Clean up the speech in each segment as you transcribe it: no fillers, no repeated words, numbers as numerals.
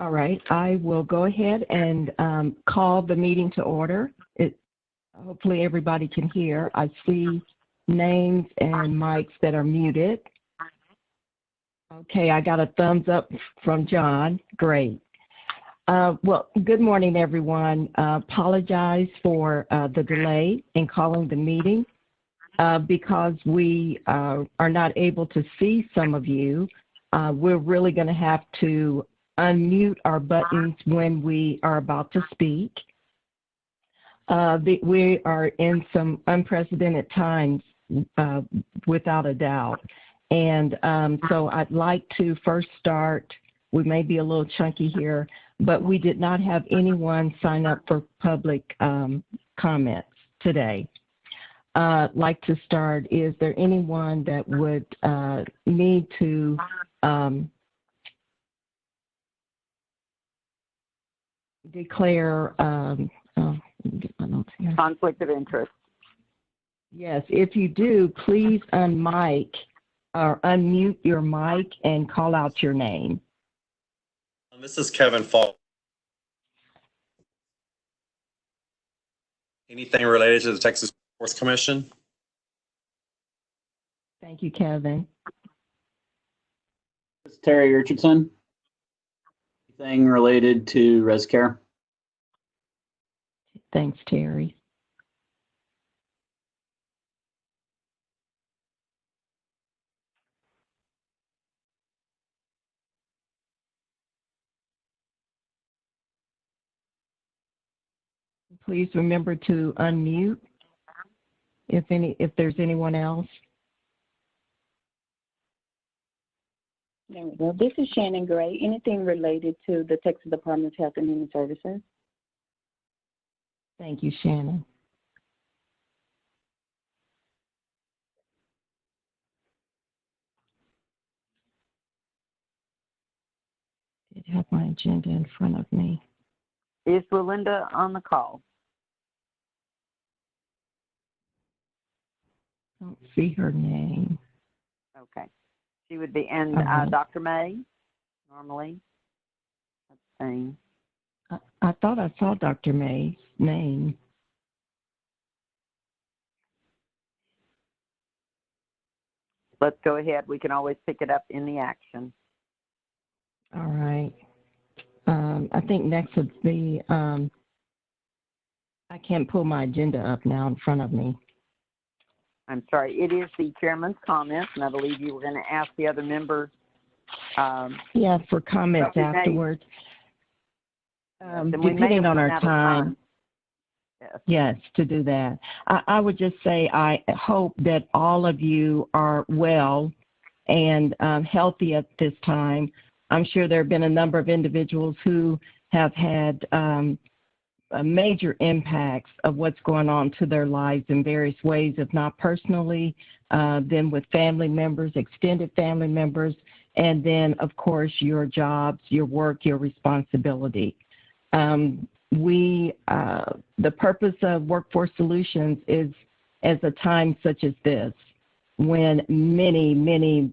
All right, I will go ahead and call the meeting to order. Hopefully everybody can hear. I see names and mics that are muted. Okay, I got a thumbs up from John. Great. Well, good morning, everyone. Apologize for the delay in calling the meeting because we are not able to see some of you. We're really going to have to unmute our buttons when we are about to speak. We are in some unprecedented times, without a doubt. And so I'd like to first start, we may be a little chunky here, but we did not have anyone sign up for public comments today. I'd like to start, is there anyone that would need to declare conflict of interest? Yes, if you do, please unmic or unmute your mic and call out your name. This is Kevin Falk. Anything related to the Texas Sports Commission? Thank you, Kevin. This is Terry Richardson. Anything related to ResCare? Thanks, Terry. Please remember to unmute if there's anyone else. There we go. This is Shannon Gray. Anything related to the Texas Department of Health and Human Services? Thank you, Shannon. I did have my agenda in front of me. Is Belinda on the call? I don't see her name. Okay. She would be, and Dr. May, normally. Let's see. I thought I saw Dr. May's name. Let's go ahead. We can always pick it up in the action. All right. I think next would be, I can't pull my agenda up now in front of me. I'm sorry. It is the chairman's comments, and I believe you were going to ask the other members. Yeah, for comments afterwards. Depending on our time. Yes, to do that. I would just say I hope that all of you are well and healthy at this time. I'm sure there have been a number of individuals who have had major impacts of what's going on to their lives in various ways, if not personally, then with family members, extended family members, and then, of course, your jobs, your work, your responsibility. The purpose of Workforce Solutions is as a time such as this, when many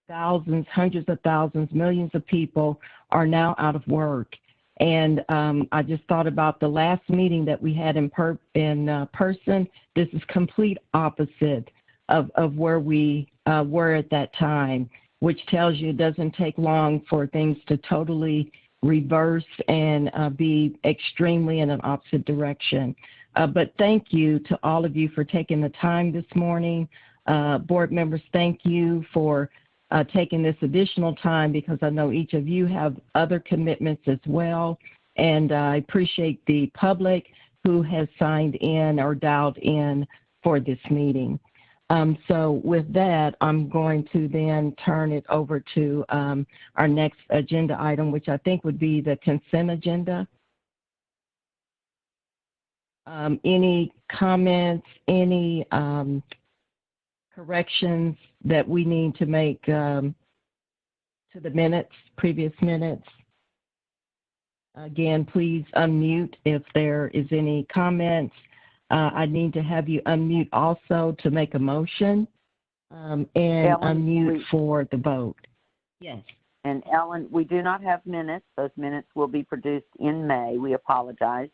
thousands, hundreds of thousands, millions of people are now out of work. And I just thought about the last meeting that we had in person. This is complete opposite of where we were at that time, which tells you it doesn't take long for things to totally reverse and be extremely in an opposite direction. But thank you to all of you for taking the time this morning. Board members, thank you for taking this additional time, because I know each of you have other commitments as well. And I appreciate the public who has signed in or dialed in for this meeting. So with that, I'm going to then turn it over to our next agenda item, which I think would be the consent agenda. Any comments, any corrections that we need to make to the minutes, previous minutes? Again, please unmute if there is any comments. I need to have you unmute also to make a motion and unmute for the vote. Yes. And Ellen, we do not have minutes. Those minutes will be produced in May. We apologize.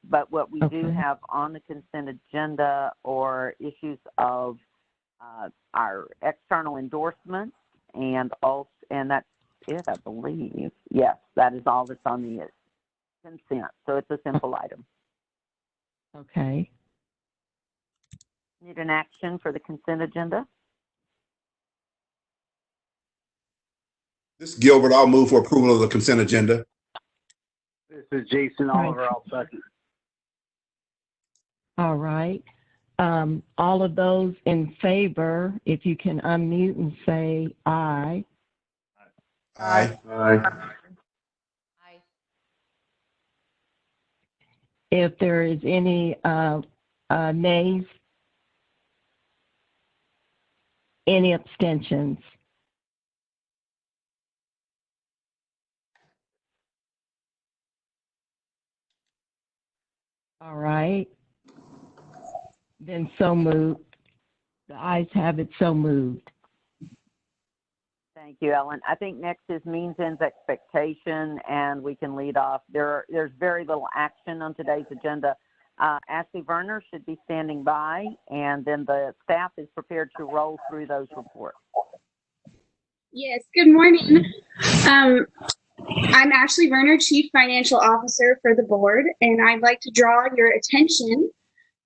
But what we do have on the consent agenda are issues of our external endorsements and that's it, I believe. Yes, that is all that's on the consent. So it's a simple item. Okay. Need an action for the consent agenda? This is Gilbert. I'll move for approval of the consent agenda. This is Jason Oliver. I'll second. All right. All of those in favor, if you can unmute and say aye. Aye. If there is any nays, any abstentions? All right. Then so moved. The ayes have it, so moved. Thank you, Ellen. I think next is means ends expectation, and we can lead off. There's very little action on today's agenda. Ashley Werner should be standing by, and then the staff is prepared to roll through those reports. Yes, good morning. I'm Ashley Werner, Chief Financial Officer for the board, and I'd like to draw your attention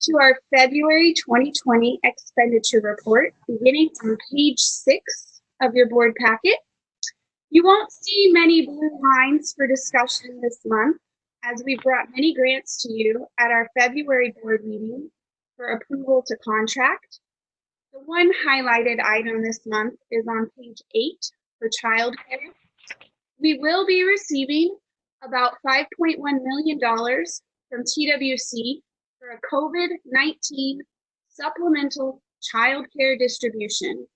to our February 2020 expenditure report, beginning on page 6 of your board packet. You won't see many blue lines for discussion this month, as we brought many grants to you at our February board meeting for approval to contract. The one highlighted item this month is on page 8 for childcare. We will be receiving about $5.1 million from TWC for a COVID-19 supplemental childcare distribution.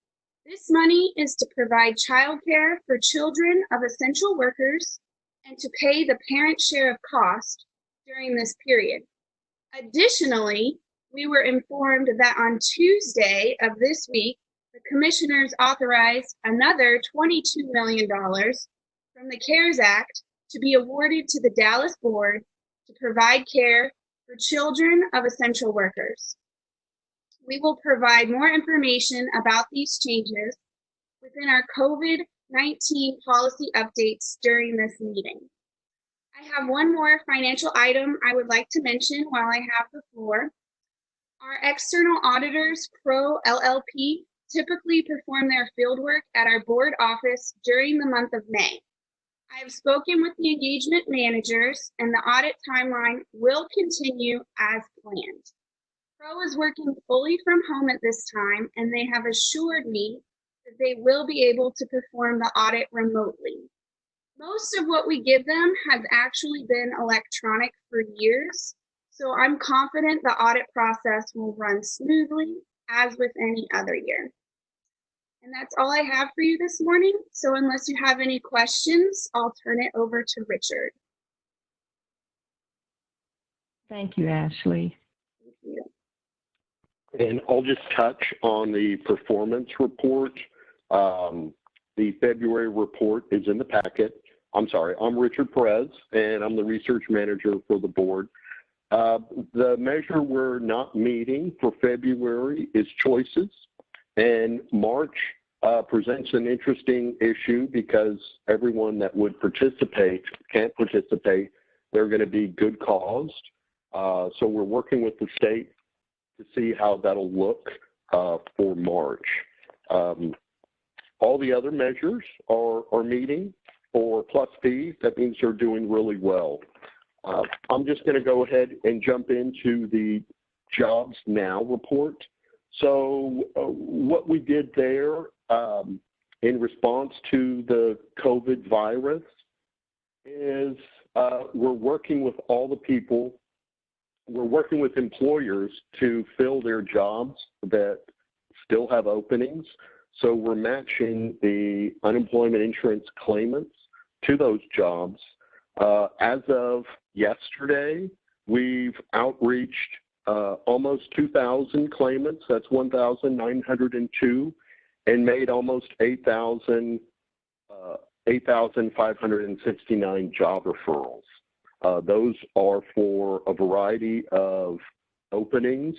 This money is to provide childcare for children of essential workers and to pay the parent share of cost during this period. Additionally, we were informed that on Tuesday of this week, the commissioners authorized another $22 million from the CARES Act to be awarded to the Dallas board to provide care for children of essential workers. We will provide more information about these changes within our COVID-19 policy updates during this meeting. I have one more financial item I would like to mention while I have the floor. Our external auditors, Crowe LLP, typically perform their fieldwork at our board office during the month of May. I have spoken with the engagement managers, and the audit timeline will continue as planned. Crowe is working fully from home at this time, and they have assured me that they will be able to perform the audit remotely. Most of what we give them has actually been electronic for years, so I'm confident the audit process will run smoothly as with any other year. And that's all I have for you this morning. So unless you have any questions, I'll turn it over to Richard. Thank you, Ashley. Thank you. And I'll just touch on the performance report. The February report is in the packet. I'm sorry, I'm Richard Perez, and I'm the research manager for the board. The measure we're not meeting for February is choices. And March presents an interesting issue because everyone that would participate can't participate. They're going to be good caused. So we're working with the state to see how that'll look for March. All the other measures are meeting. For Plus B, that means they're doing really well. I'm just going to go ahead and jump into the Jobs Now report. So what we did there in response to the COVID virus is we're working with all the people, we're working with employers to fill their jobs that still have openings. So we're matching the unemployment insurance claimants to those jobs. As of yesterday, we've outreached almost 2,000 claimants, that's 1,902, and made almost 8,000 8,569 job referrals. Those are for a variety of openings,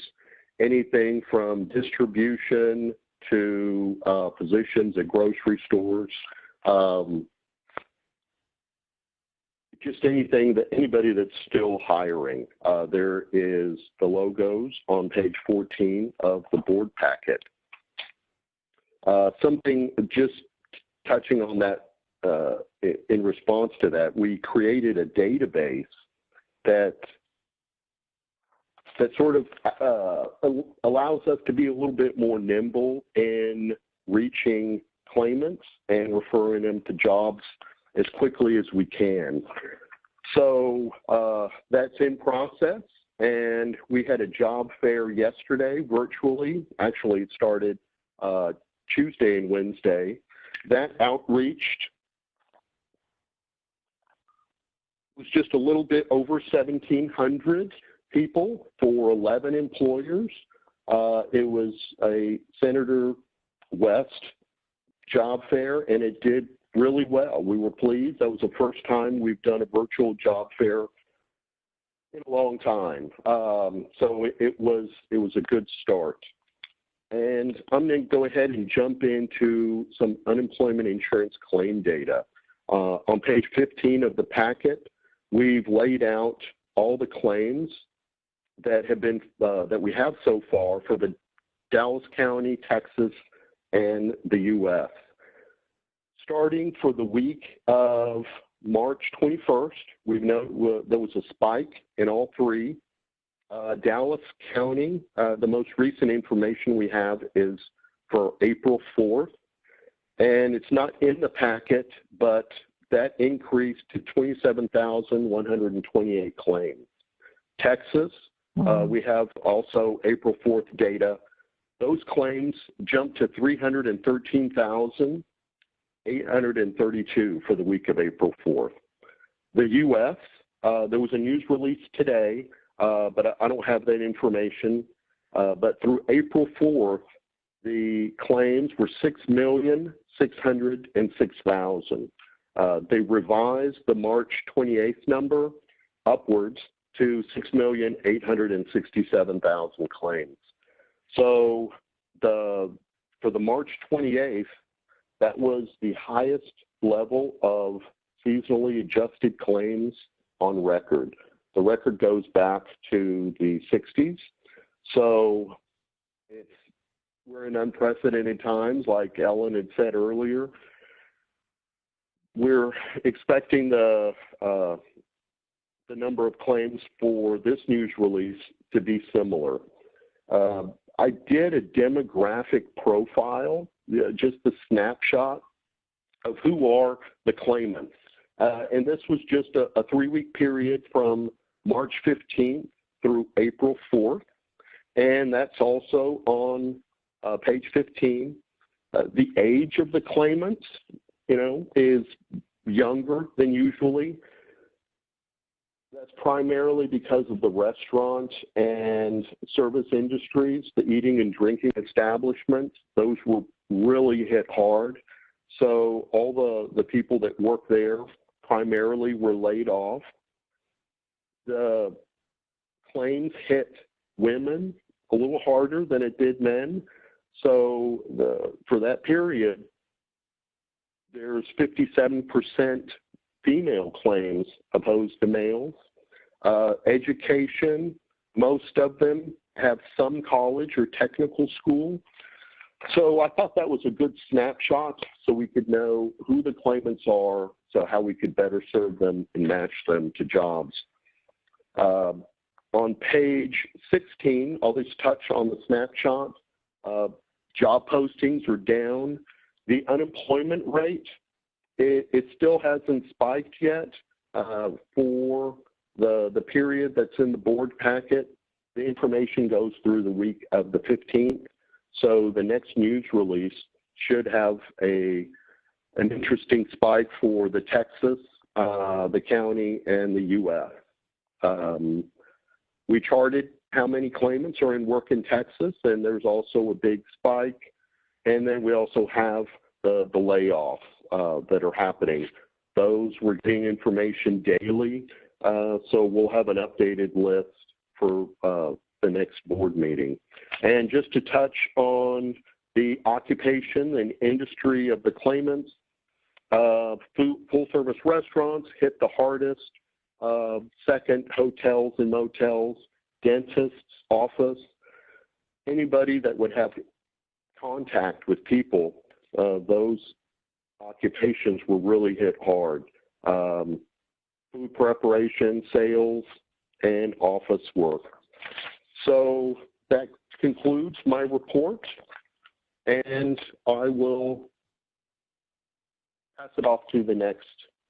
anything from distribution to positions at grocery stores, just anybody that's still hiring. There is the logos on page 14 of the board packet. Something just touching on that, in response to that, we created a database that sort of allows us to be a little bit more nimble in reaching claimants and referring them to jobs as quickly as we can. So that's in process, and we had a job fair yesterday virtually. Actually, it started Tuesday and Wednesday. That outreach was just a little bit over 1,700 people for 11 employers. It was a Senator West job fair, and it did really well. We were pleased. That was the first time we've done a virtual job fair in a long time. So it was a good start. And I'm going to go ahead and jump into some unemployment insurance claim data. On page 15 of the packet, we've laid out all the claims that have been that we have so far for the Dallas County, Texas, and the U.S. Starting for the week of March 21st, we know there was a spike in all three. Dallas County, the most recent information we have is for April 4th, and it's not in the packet, but that increased to 27,128 claims. Texas, we have also April 4th data. Those claims jumped to 313,832 for the week of April 4th. The U.S., there was a news release today, but I don't have that information. But through April 4th, the claims were 6,606,000. They revised the March 28th number upwards to 6,867,000 claims. So for the March 28th, that was the highest level of seasonally adjusted claims on record. The record goes back to the 60s. So we're in unprecedented times, like Ellen had said earlier. We're expecting the number of claims for this news release to be similar. I did a demographic profile, just a snapshot of who are the claimants. And this was just a 3-week period from March 15th through April 4th. And that's also on page 15. The age of the claimants, is younger than usually. That's primarily because of the restaurant and service industries, the eating and drinking establishments. Those were really hit hard. So all the people that work there primarily were laid off. The claims hit women a little harder than it did men. So for that period, there's 57% female claims opposed to males. Education, most of them have some college or technical school. So I thought that was a good snapshot so we could know who the claimants are, so how we could better serve them and match them to jobs. On page 16, I'll just touch on the snapshot. Job postings are down. The unemployment rate, it still hasn't spiked yet. For the period that's in the board packet, the information goes through the week of the 15th. So the next news release should have an interesting spike for the Texas, the county, and the U.S. We charted how many claimants are in work in Texas, and there's also a big spike. And then we also have the layoffs. that are happening. Those we're getting information daily, so we'll have an updated list for the next board meeting. And just to touch on the occupation and industry of the claimants, full-service restaurants hit the hardest. Second, hotels and motels, dentists, office, anybody that would have contact with people, those occupations were really hit hard. Food preparation, sales, and office work. So that concludes my report, and I will pass it off to the next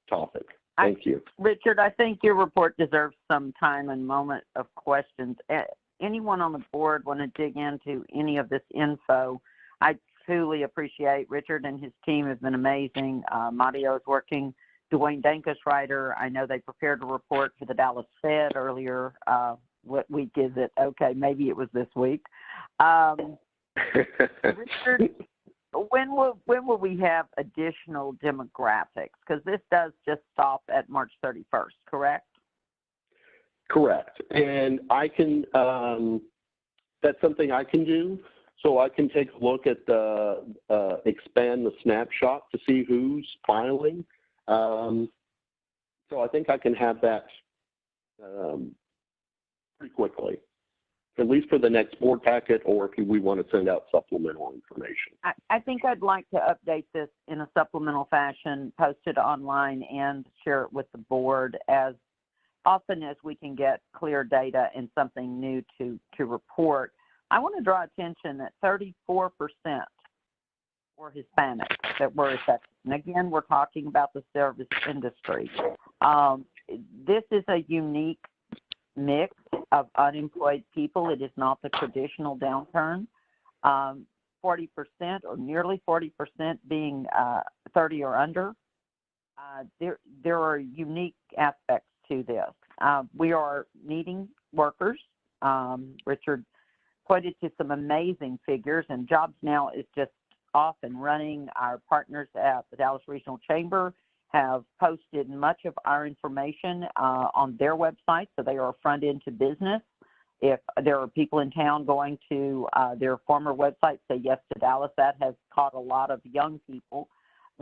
topic. Thank you. Richard, I think your report deserves some time and moment of questions. Anyone on the board want to dig into any of this info? I truly appreciate Richard and his team have been amazing. Mario is working. Dwayne Dankesreiter, I know they prepared a report for the Dallas Fed earlier. What week is it? Okay, maybe it was this week. Richard, when will we have additional demographics? Because this does just stop at March 31st, correct? Correct. And I can, that's something I can do. So I can take a look at the, expand the snapshot to see who's filing. So I think I can have that pretty quickly, at least for the next board packet, or if we want to send out supplemental information. I think I'd like to update this in a supplemental fashion, post it online, and share it with the board as often as we can get clear data and something new to report. I want to draw attention that 34% were Hispanic that were affected. And again, we're talking about the service industry. This is a unique mix of unemployed people. It is not the traditional downturn. 40% or nearly 40% being 30 or under. There are unique aspects to this. We are needing workers. Richard pointed to some amazing figures, and Jobs Now is just off and running. Our partners at the Dallas Regional Chamber have posted much of our information on their website, so they are front end to business. If there are people in town going to their former website, say Yes to Dallas, that has caught a lot of young people.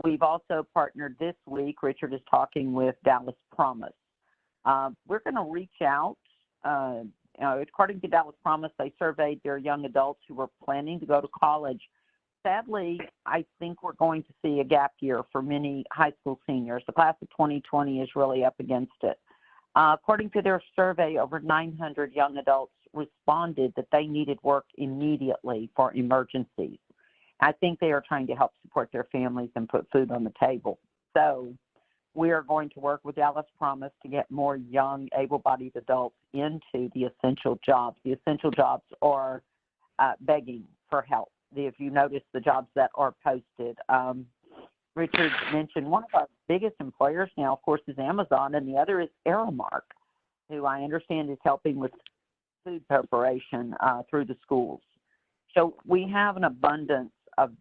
We've also partnered this week. Richard is talking with Dallas Promise. We're going to reach out. According to Dallas Promise, they surveyed their young adults who were planning to go to college. Sadly, I think we're going to see a gap year for many high school seniors. The class of 2020 is really up against it. According to their survey, over 900 young adults responded that they needed work immediately for emergencies. I think they are trying to help support their families and put food on the table. So we are going to work with Dallas Promise to get more young, able-bodied adults into the essential jobs. The essential jobs are begging for help. If you notice the jobs that are posted, Richard mentioned one of our biggest employers now, of course, is Amazon, and the other is Aramark, who I understand is helping with food preparation through the schools. So we have an abundance of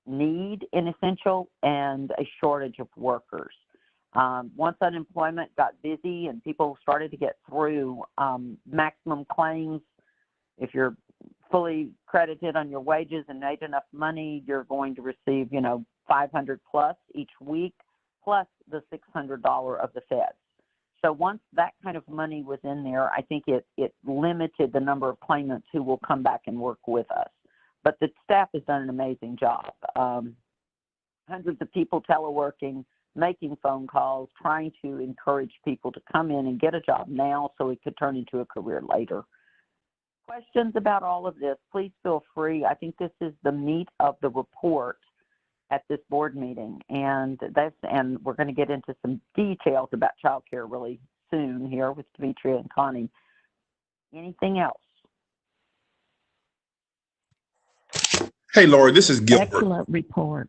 need in essential and a shortage of workers. Once unemployment got busy and people started to get through maximum claims, if you're fully credited on your wages and made enough money, you're going to receive, $500 plus each week, plus the $600 of the feds. So once that kind of money was in there, I think it limited the number of claimants who will come back and work with us. But the staff has done an amazing job. Hundreds of people teleworking, making phone calls, trying to encourage people to come in and get a job now so it could turn into a career later. Questions about all of this, please feel free. I think this is the meat of the report at this board meeting, and we're going to get into some details about child care really soon here with Demetria and Connie. Anything else? Hey, Lori, this is Gilbert. Excellent report.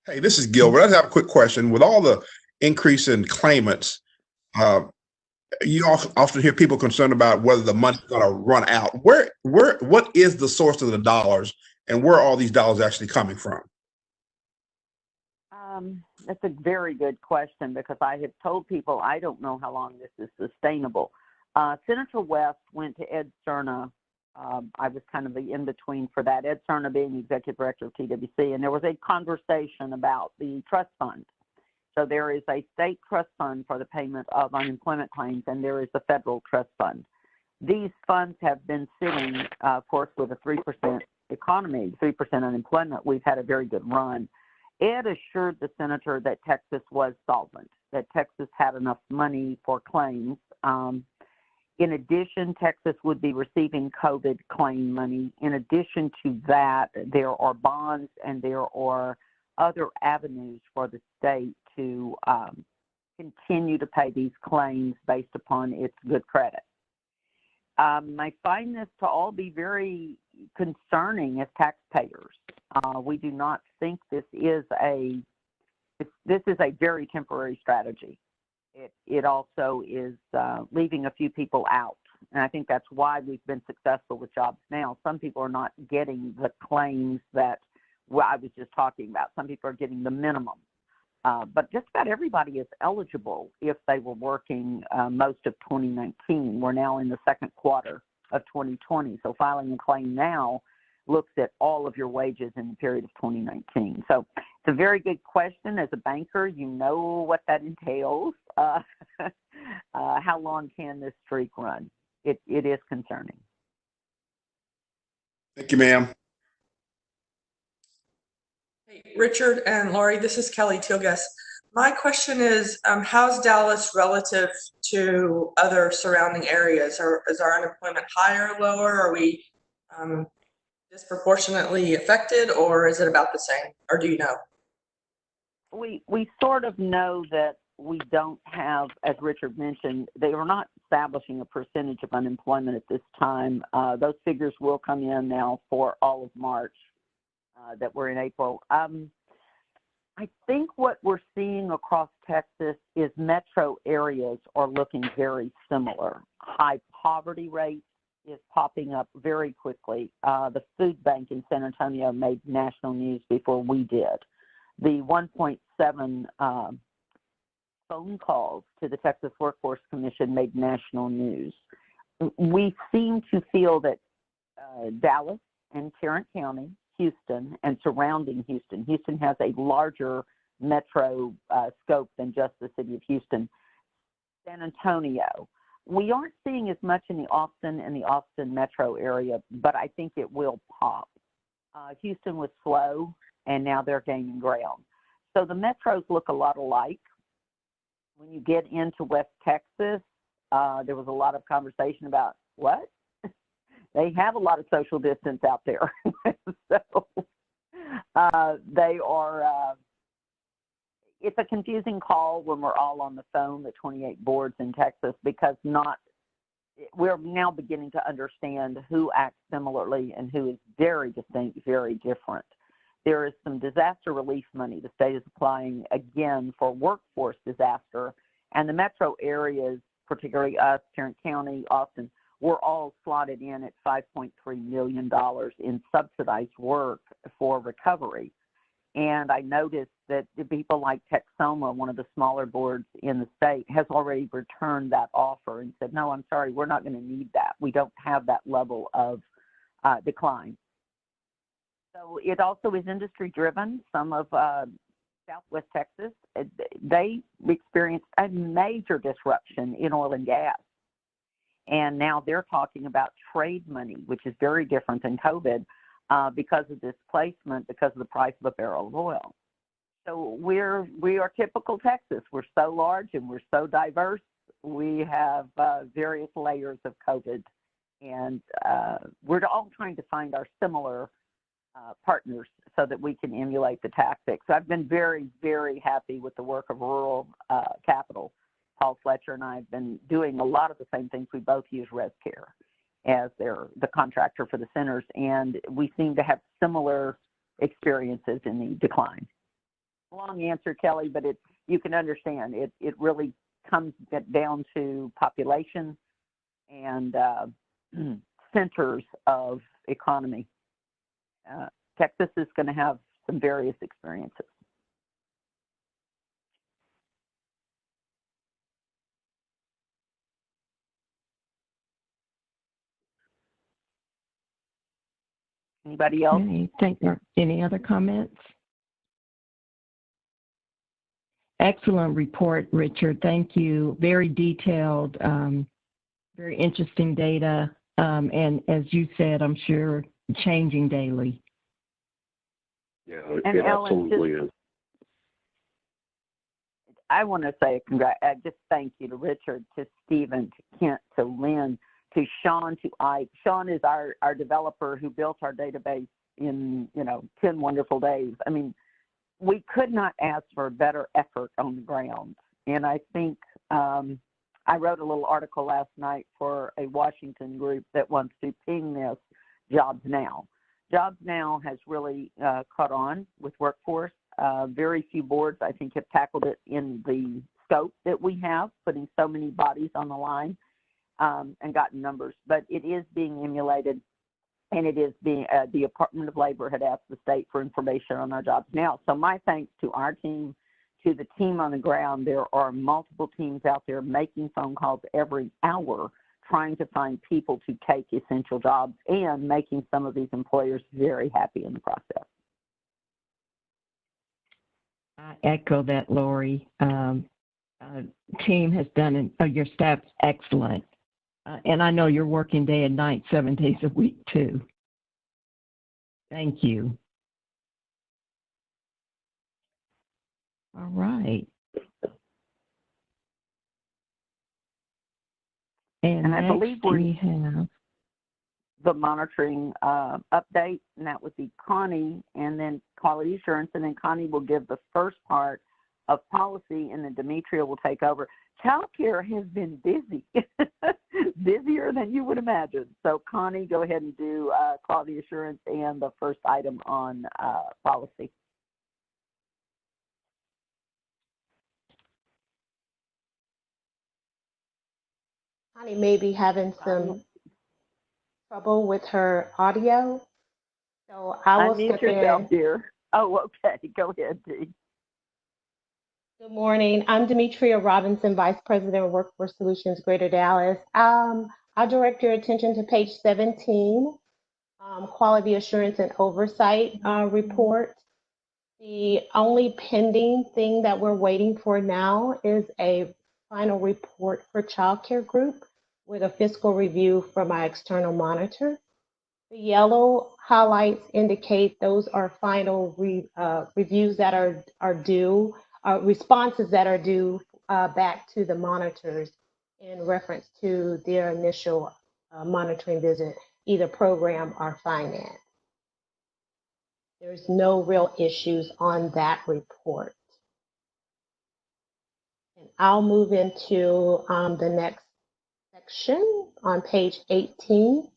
Hey, this is Gilbert. I just have a quick question. With all the increase in claimants, you often hear people concerned about whether the money's going to run out. What is the source of the dollars, and where are all these dollars actually coming from? That's a very good question because I have told people I don't know how long this is sustainable. Senator West went to Ed Cerna. I was kind of the in-between for that, Ed Cerna being executive director of TWC, and there was a conversation about the trust fund. So there is a state trust fund for the payment of unemployment claims, and there is a federal trust fund. These funds have been sitting, of course, with a 3% economy, 3% unemployment. We've had a very good run. Ed assured the senator that Texas was solvent, that Texas had enough money for claims. In addition, Texas would be receiving COVID claim money. In addition to that, there are bonds and there are other avenues for the state to continue to pay these claims based upon its good credit. I find this to all be very concerning as taxpayers. We do not think this is a very temporary strategy. It also is leaving a few people out. And I think that's why we've been successful with Jobs Now. Some people are not getting the claims that I was just talking about. Some people are getting the minimum. But just about everybody is eligible if they were working most of 2019. We're now in the second quarter of 2020. So filing a claim now looks at all of your wages in the period of 2019. So it's a very good question. As a banker, you know what that entails. How long can this streak run? It is concerning. Thank you, ma'am. Hey, Richard and Lori, this is Kelly Tilgus. My question is, how's Dallas relative to other surrounding areas? Is our unemployment higher or lower? Are we disproportionately affected, or is it about the same, or do you know? We sort of know that we don't have, as Richard mentioned, they are not establishing a percentage of unemployment at this time. Those figures will come in now for all of March that we're in April. I think what we're seeing across Texas is metro areas are looking very similar. High poverty rate is popping up very quickly. The food bank in San Antonio made national news before we did. The 1.7 phone calls to the Texas Workforce Commission made national news. We seem to feel that Dallas and Tarrant County, Houston, and surrounding Houston. Houston has a larger metro scope than just the city of Houston. San Antonio. We aren't seeing as much in the Austin metro area, but I think it will pop. Houston was slow, and now they're gaining ground. So the metros look a lot alike. When you get into West Texas, there was a lot of conversation about what? They have a lot of social distance out there. So they are, it's a confusing call when we're all on the phone, the 28 boards in Texas, because we're now beginning to understand who acts similarly and who is very distinct, very different. There is some disaster relief money. The state is applying again for workforce disaster, and the metro areas, particularly us, Tarrant County, Austin, we're all slotted in at $5.3 million in subsidized work for recovery. And I noticed that the people like Texoma, one of the smaller boards in the state, has already returned that offer and said, no, I'm sorry, we're not going to need that. We don't have that level of decline. So it also is industry driven. Some of Southwest Texas, they experienced a major disruption in oil and gas. And now they're talking about trade money, which is very different than COVID because of displacement, because of the price of a barrel of oil. So we are typical Texas. We're so large and we're so diverse. We have various layers of COVID, and we're all trying to find our similar partners so that we can emulate the tactics. So I've been very, very happy with the work of Rural Capital. Paul Fletcher and I have been doing a lot of the same things. We both use ResCare as the contractor for the centers, and we seem to have similar experiences in the decline. Long answer, Kelly, but you can understand it really comes down to population and centers of economy. Texas is going to have some various experiences. Anybody else? Okay, any other comments? Excellent report, Richard. Thank you. Very detailed, very interesting data. And as you said, I'm sure changing daily. Yeah, And it Ellen, absolutely is. I want to say just thank you to Richard, to Stephen, to Kent, to Lynn, to Sean, to Ike. Sean is our developer who built our database in, 10 wonderful days. I mean, we could not ask for a better effort on the ground. And I think I wrote a little article last night for a Washington group that wants to ping this Jobs Now. Jobs Now has really caught on with workforce. Very few boards, I think, have tackled it in the scope that we have, putting so many bodies on the line and gotten numbers. But it is being emulated, and it is being, the Department of Labor had asked the state for information on our Jobs Now. So my thanks to our team, to the team on the ground. There are multiple teams out there making phone calls every hour, trying to find people to take essential jobs and making some of these employers very happy in the process. I echo that, Lori. Team has done, your staff's excellent. And I know you're working day and night, 7 days a week, too. Thank you. All right. And I believe we have the monitoring update, and that would be Connie, and then quality assurance, and then Connie will give the first part of policy, and then Demetria will take over. Child care has been busy, busier than you would imagine. So Connie, go ahead and do quality assurance and the first item on policy. Connie may be having some trouble with her audio, so I will Unmute step yourself, in. dear. Oh, okay. Go ahead, Dee. Good morning. I'm Demetria Robinson, Vice President of Workforce Solutions, Greater Dallas. I'll direct your attention to page 17, Quality Assurance and Oversight report. The only pending thing that we're waiting for now is a final report for Child Care Group with a fiscal review from our external monitor. The yellow highlights indicate those are final reviews that are due, responses that are due back to the monitors in reference to their initial monitoring visit, either program or finance. There's no real issues on that report. And I'll move into the next section on page 18.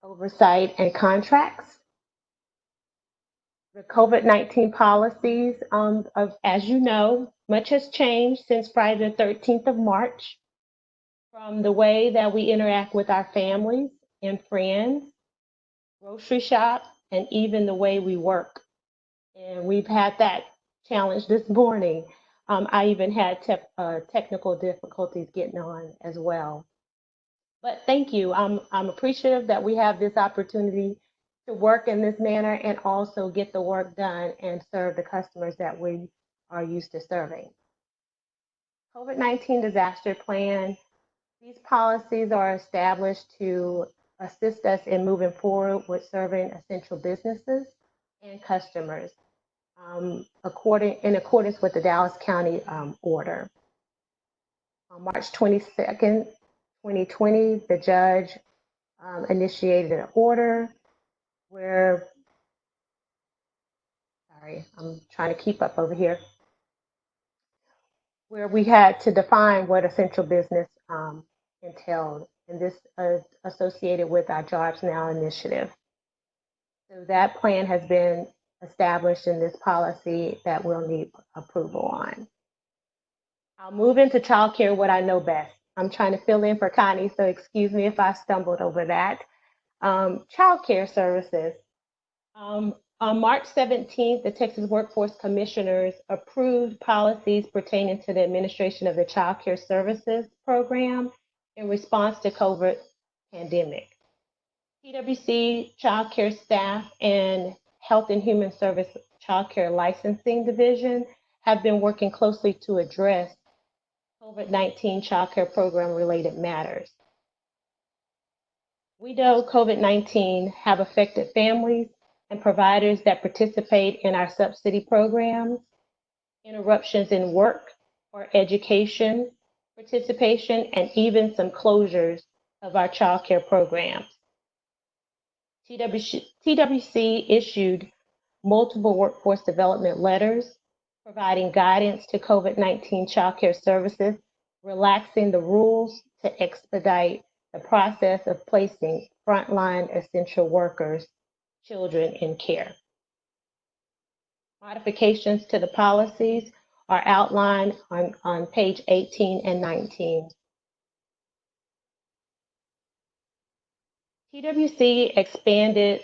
Oversight and contracts. The COVID-19 policies, as you know, much has changed since Friday the 13th of March, from the way that we interact with our families and friends, grocery shop, and even the way we work. And we've had that challenge this morning. I even had technical difficulties getting on as well. But thank you. I'm appreciative that we have this opportunity to work in this manner and also get the work done and serve the customers that we are used to serving. COVID-19 disaster plan. These policies are established to assist us in moving forward with serving essential businesses and customers in accordance with the Dallas County order. On March 22nd, 2020, the judge initiated an order where, sorry, I'm trying to keep up over here, where we had to define what essential business entailed, and this is associated with our Jobs Now initiative. So that plan has been established in this policy that we'll need approval on. I'll move into childcare, what I know best. I'm trying to fill in for Connie, so excuse me if I stumbled over that. Childcare services. On March 17th, the Texas Workforce Commissioners approved policies pertaining to the administration of the Child Care Services Program in response to COVID pandemic. TWC Child Care staff and Health and Human Service Child Care Licensing Division have been working closely to address COVID-19 child care program related matters. We know COVID-19 have affected families and providers that participate in our subsidy programs, interruptions in work or education participation, and even some closures of our child care programs. TWC issued multiple workforce development letters providing guidance to COVID-19 child care services, relaxing the rules to expedite the process of placing frontline essential workers, children in care. Modifications to the policies are outlined on page 18 and 19. TWC expanded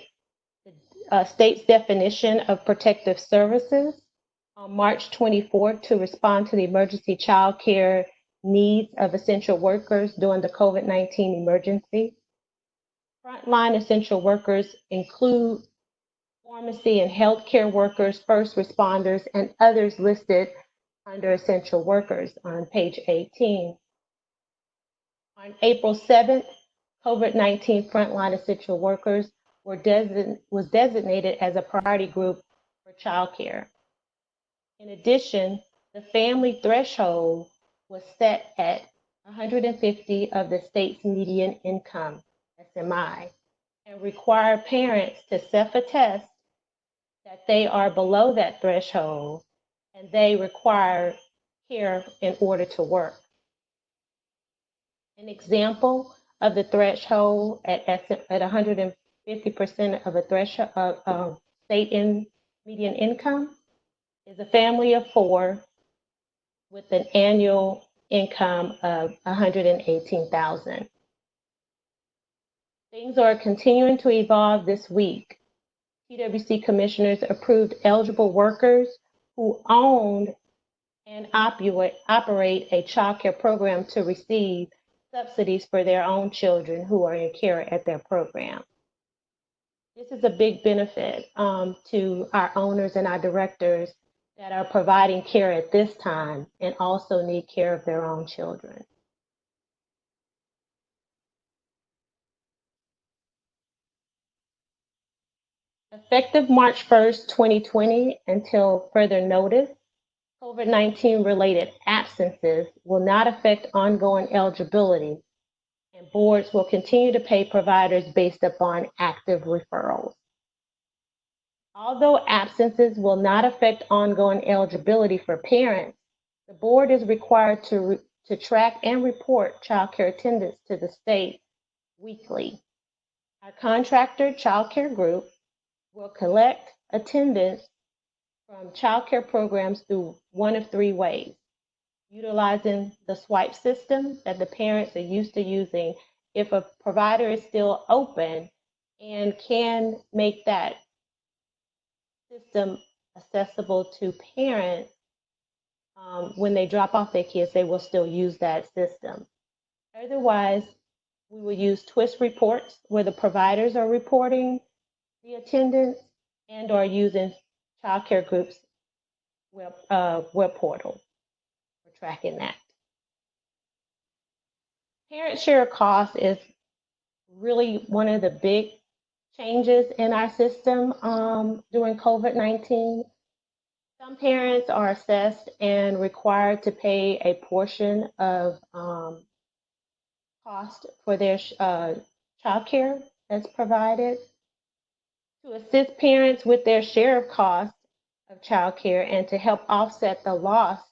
the state's definition of protective services on March 24th to respond to the emergency child care needs of essential workers during the COVID-19 emergency. Frontline essential workers include pharmacy and healthcare workers, first responders, and others listed under essential workers on page 18. On April 7th, COVID-19 frontline essential workers was designated as a priority group for childcare. In addition, the family threshold was set at 150 of the state's median income, SMI, and required parents to self-attest that they are below that threshold and they require care in order to work. An example of the threshold at 150% of a threshold of state median income is a family of 4 with an annual income of $118,000. Things are continuing to evolve this week. TWC commissioners approved eligible workers who own and operate a child care program to receive subsidies for their own children who are in care at their program. This is a big benefit to our owners and our directors that are providing care at this time and also need care of their own children. Effective March 1st, 2020 until further notice, COVID-19 related absences will not affect ongoing eligibility, and boards will continue to pay providers based upon active referrals. Although absences will not affect ongoing eligibility for parents, the board is required to track and report child care attendance to the state weekly. Our contractor child care group will collect attendance from child care programs through one of 3 ways: utilizing the swipe system that the parents are used to using if a provider is still open and can make that system accessible to parents. When they drop off their kids, they will still use that system. Otherwise, we will use twist reports where the providers are reporting the attendance and are using child care groups web portal for tracking that. Parent share cost is really one of the big changes in our system during COVID-19. Some parents are assessed and required to pay a portion of cost for their child care that's provided. To assist parents with their share of costs of child care and to help offset the lost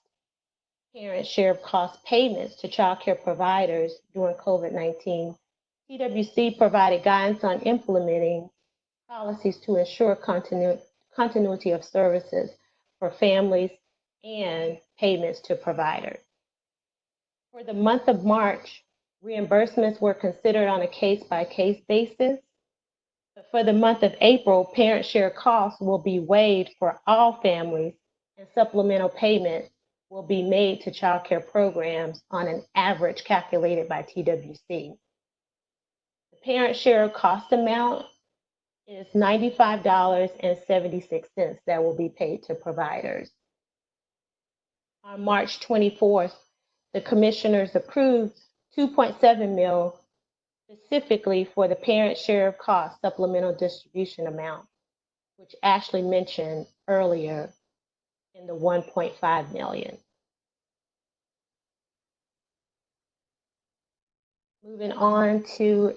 parent share of cost payments to child care providers during COVID-19, TWC provided guidance on implementing policies to ensure continuity of services for families and payments to providers. For the month of March, reimbursements were considered on a case-by-case basis. But for the month of April, parent share costs will be waived for all families and supplemental payments will be made to child care programs on an average calculated by TWC. The parent share cost amount is $95.76 that will be paid to providers. On March 24th, the commissioners approved $2.7 million specifically for the parent share of cost supplemental distribution amount, which Ashley mentioned earlier in the $1.5 million. Moving on to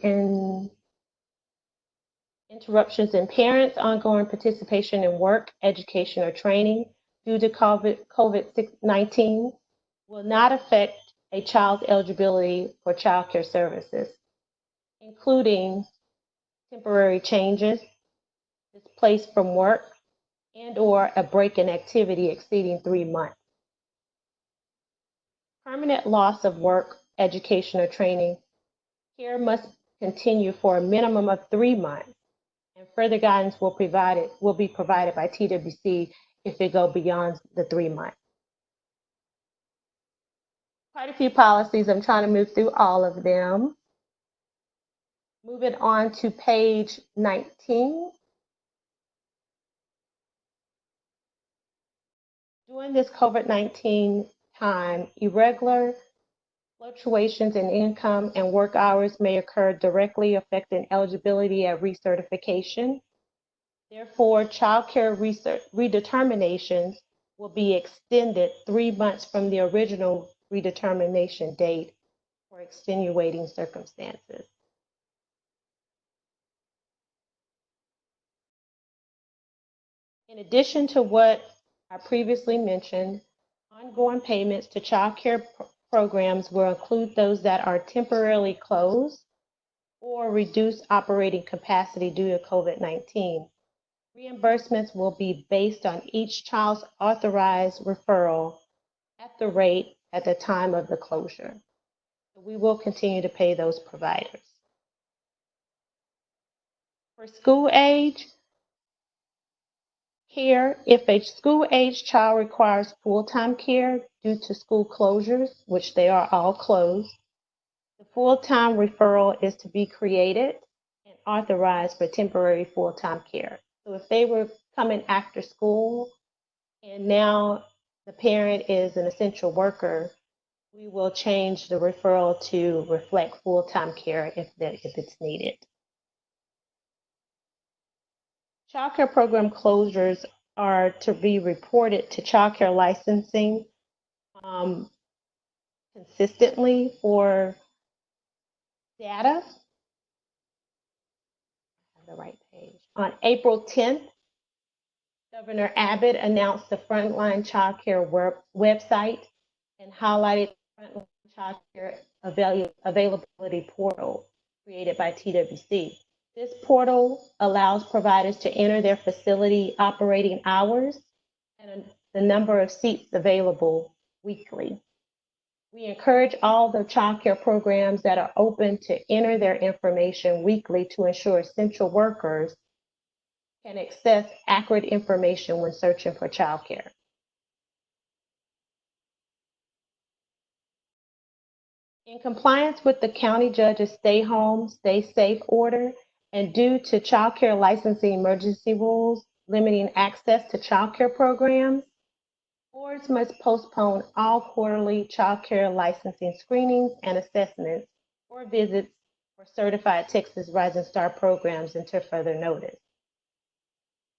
interruptions in parents' ongoing participation in work, education, or training due to COVID-19 will not affect a child's eligibility for child care services, including temporary changes, displaced from work, and/or a break in activity exceeding 3 months. Permanent loss of work, education, or training care must continue for a minimum of 3 months, and further guidance will be provided by TWC if it goes beyond the 3 months. Quite a few policies. I'm trying to move through all of them. Moving on to page 19. During this COVID-19 time, irregular fluctuations in income and work hours may occur, directly affecting eligibility at recertification. Therefore, child care redeterminations will be extended 3 months from the original redetermination date for extenuating circumstances. In addition to what I previously mentioned, ongoing payments to child care programs will include those that are temporarily closed or reduced operating capacity due to COVID-19. Reimbursements will be based on each child's authorized referral at the rate at the time of the closure. We will continue to pay those providers. For school age care, if a school age child requires full-time care due to school closures, which they are all closed, the full-time referral is to be created and authorized for temporary full-time care. So if they were coming after school and now the parent is an essential worker, we will change the referral to reflect full-time care if it's needed. Child care program closures are to be reported to child care licensing consistently for data. The right page. On April 10th, Governor Abbott announced the Frontline Child Care website and highlighted the Frontline Child Care availability portal created by TWC. This portal allows providers to enter their facility operating hours and the number of seats available weekly. We encourage all the child care programs that are open to enter their information weekly to ensure essential workers can access accurate information when searching for child care. In compliance with the county judge's stay home, stay safe order, and due to child care licensing emergency rules limiting access to child care programs, boards must postpone all quarterly child care licensing screenings and assessments or visits for certified Texas Rising Star programs until further notice.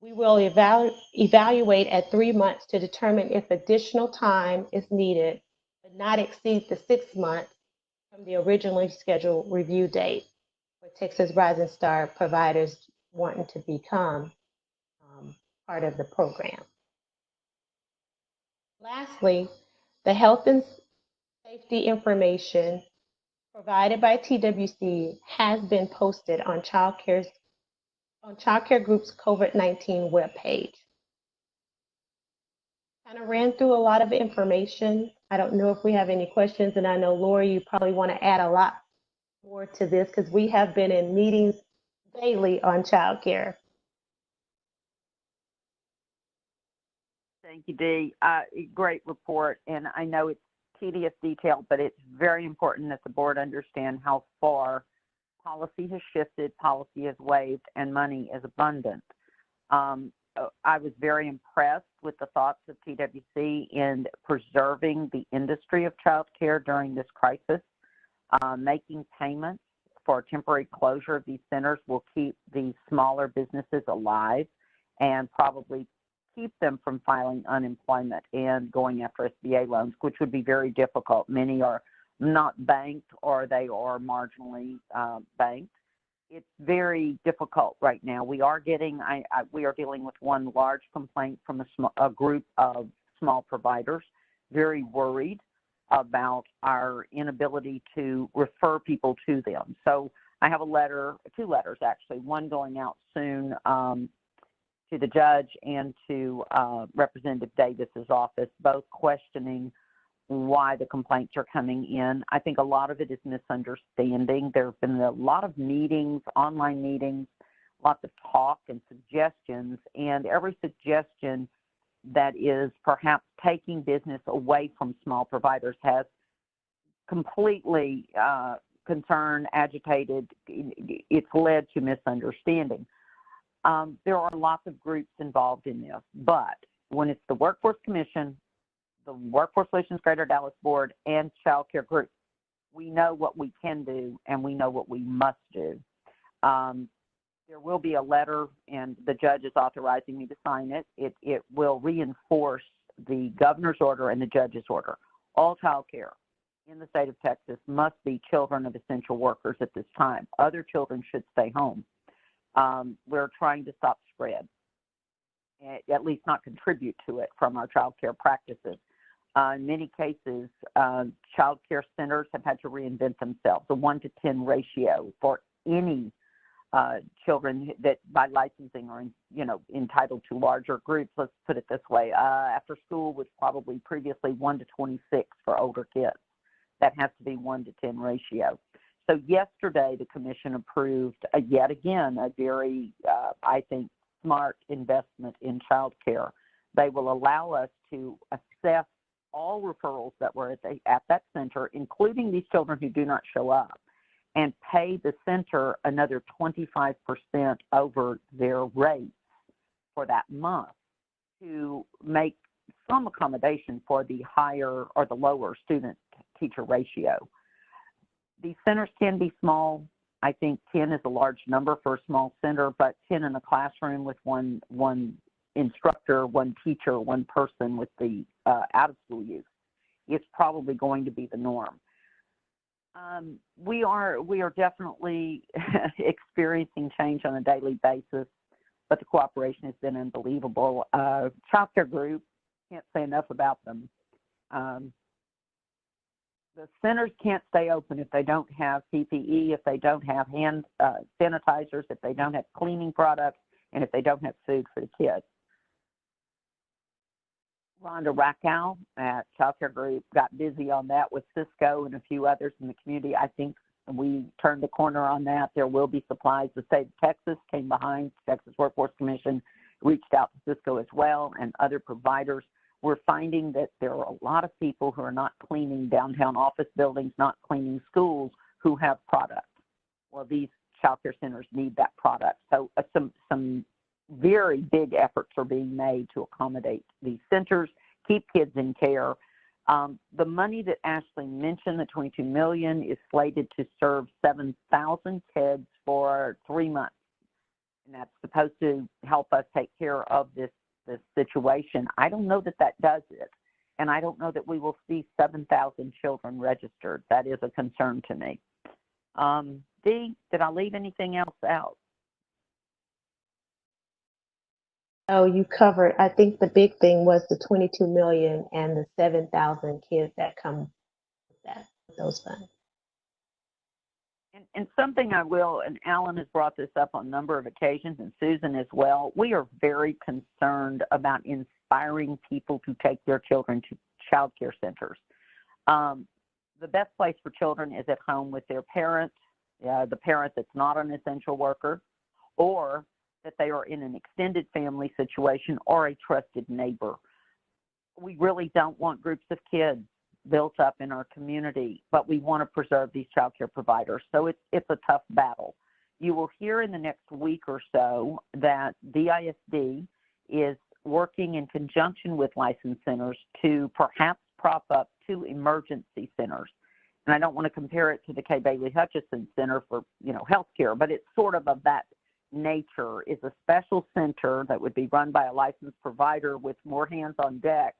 We will evaluate at 3 months to determine if additional time is needed, but not exceed the 6 months from the originally scheduled review date for Texas Rising Star providers wanting to become part of the program. Lastly, the health and safety information provided by TWC has been posted on Child Care Group's COVID-19 webpage. Kind of ran through a lot of information. I don't know if we have any questions, and I know, Lori, you probably want to add a lot more to this because we have been in meetings daily on child care. Thank you, Dee. Great report, and I know it's tedious detail, but it's very important that the board understand how far policy has shifted, policy has waived, and money is abundant. I was very impressed with the thoughts of TWC in preserving the industry of child care during this crisis. Making payments for temporary closure of these centers will keep these smaller businesses alive and probably keep them from filing unemployment and going after SBA loans, which would be very difficult. Many are not banked or they are marginally banked. It's very difficult right now. We are getting, we are dealing with one large complaint from a group of small providers, very worried about our inability to refer people to them. So I have a letter, 2 letters actually, one going out soon to the judge and to Representative Davis's office, both questioning why the complaints are coming in. I think a lot of it is misunderstanding. There have been a lot of meetings, online meetings, lots of talk and suggestions, and every suggestion that is perhaps taking business away from small providers has completely concerned, agitated. It's led to misunderstanding. There are lots of groups involved in this, but when it's the Workforce Commission, the Workforce Solutions Greater Dallas Board, and Child Care Group, we know what we can do and we know what we must do. There will be a letter, and the judge is authorizing me to sign it. It will reinforce the governor's order and the judge's order. All child care in the state of Texas must be children of essential workers at this time. Other children should stay home. We're trying to stop spread, at least not contribute to it from our child care practices. In many cases, child care centers have had to reinvent themselves, a 1-to-10 ratio for any children that by licensing are entitled to larger groups. Let's put it this way. After school was probably previously 1-to-26 for older kids. That has to be 1-to-10 ratio. So yesterday, the commission approved yet again a very, I think, smart investment in child care. They will allow us to assess all referrals that were at that center, including these children who do not show up, and pay the center another 25% over their rates for that month to make some accommodation for the higher or the lower student-teacher ratio. These centers can be small. I think 10 is a large number for a small center, but 10 in a classroom with one instructor, one teacher, one person with the out-of-school youth is probably going to be the norm. We are definitely experiencing change on a daily basis, but the cooperation has been unbelievable. Child Care Group, can't say enough about them. The centers can't stay open if they don't have PPE, if they don't have hand sanitizers, if they don't have cleaning products, and if they don't have food for the kids. Rhonda Rackow at Child Care Group got busy on that with Cisco and a few others in the community. I think we turned the corner on that. There will be supplies. The state of Texas came behind. Texas Workforce Commission reached out to Cisco as well and other providers. We're finding that there are a lot of people who are not cleaning downtown office buildings, not cleaning schools, who have product. Well, these child care centers need that product. So some very big efforts are being made to accommodate these centers, keep kids in care. The money that Ashley mentioned, the $22 million, is slated to serve 7,000 kids for 3 months. And that's supposed to help us take care of this situation. I don't know that does it. And I don't know that we will see 7,000 children registered. That is a concern to me. Dee, did I leave anything else out? Oh, you covered. I think the big thing was the 22 million and the 7,000 kids that come with those funds. And something I will, and Alan has brought this up on a number of occasions, and Susan as well, we are very concerned about inspiring people to take their children to child care centers. The best place for children is at home with their parent, the parent that's not an essential worker, or that they are in an extended family situation or a trusted neighbor. We really don't want groups of kids built up in our community, but we want to preserve these child care providers. So it's a tough battle. You will hear in the next week or so that DISD is working in conjunction with licensed centers to perhaps prop up 2 emergency centers. And I don't want to compare it to the Kay Bailey Hutchison Center for, healthcare, but it's sort of that nature. Is a special center that would be run by a licensed provider with more hands on deck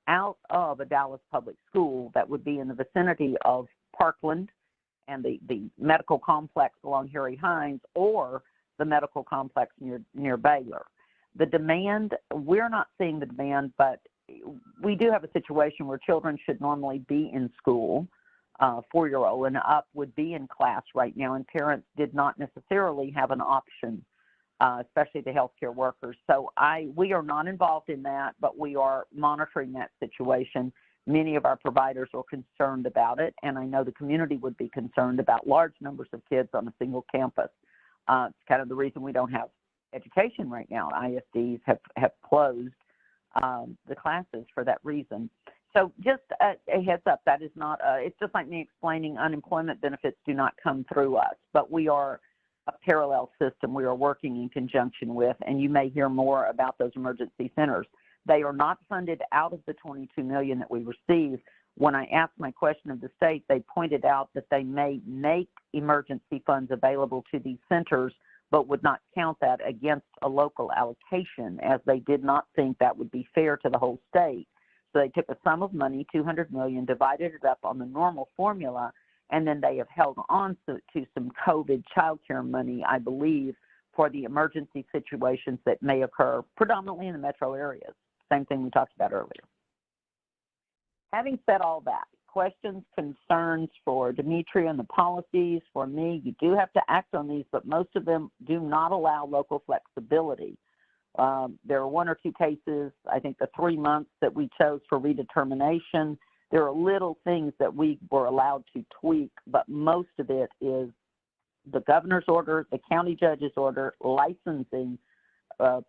out of a Dallas public school that would be in the vicinity of Parkland and the medical complex along Harry Hines, or the medical complex near Baylor. The demand, we're not seeing the demand, but we do have a situation where children should normally be in school. 4-year-old and up would be in class right now, and parents did not necessarily have an option, especially the healthcare workers. So we are not involved in that, but we are monitoring that situation. Many of our providers are concerned about it, and I know the community would be concerned about large numbers of kids on a single campus. It's kind of the reason we don't have education right now. ISDs have closed the classes for that reason. So just a heads up, that is not, it's just like me explaining unemployment benefits do not come through us, but we are a parallel system we are working in conjunction with, and you may hear more about those emergency centers. They are not funded out of the $22 million that we receive. When I asked my question of the state, they pointed out that they may make emergency funds available to these centers, but would not count that against a local allocation, as they did not think that would be fair to the whole state. So they took a sum of money, $200 million, divided it up on the normal formula, and then they have held on to some COVID child care money, I believe, for the emergency situations that may occur predominantly in the metro areas. Same thing we talked about earlier. Having said all that, questions, concerns for Demetria and the policies, for me, you do have to act on these, but most of them do not allow local flexibility. There are 1 or 2 cases, I think the 3 months that we chose for redetermination. There are little things that we were allowed to tweak, but most of it is the governor's order, the county judge's order, licensing,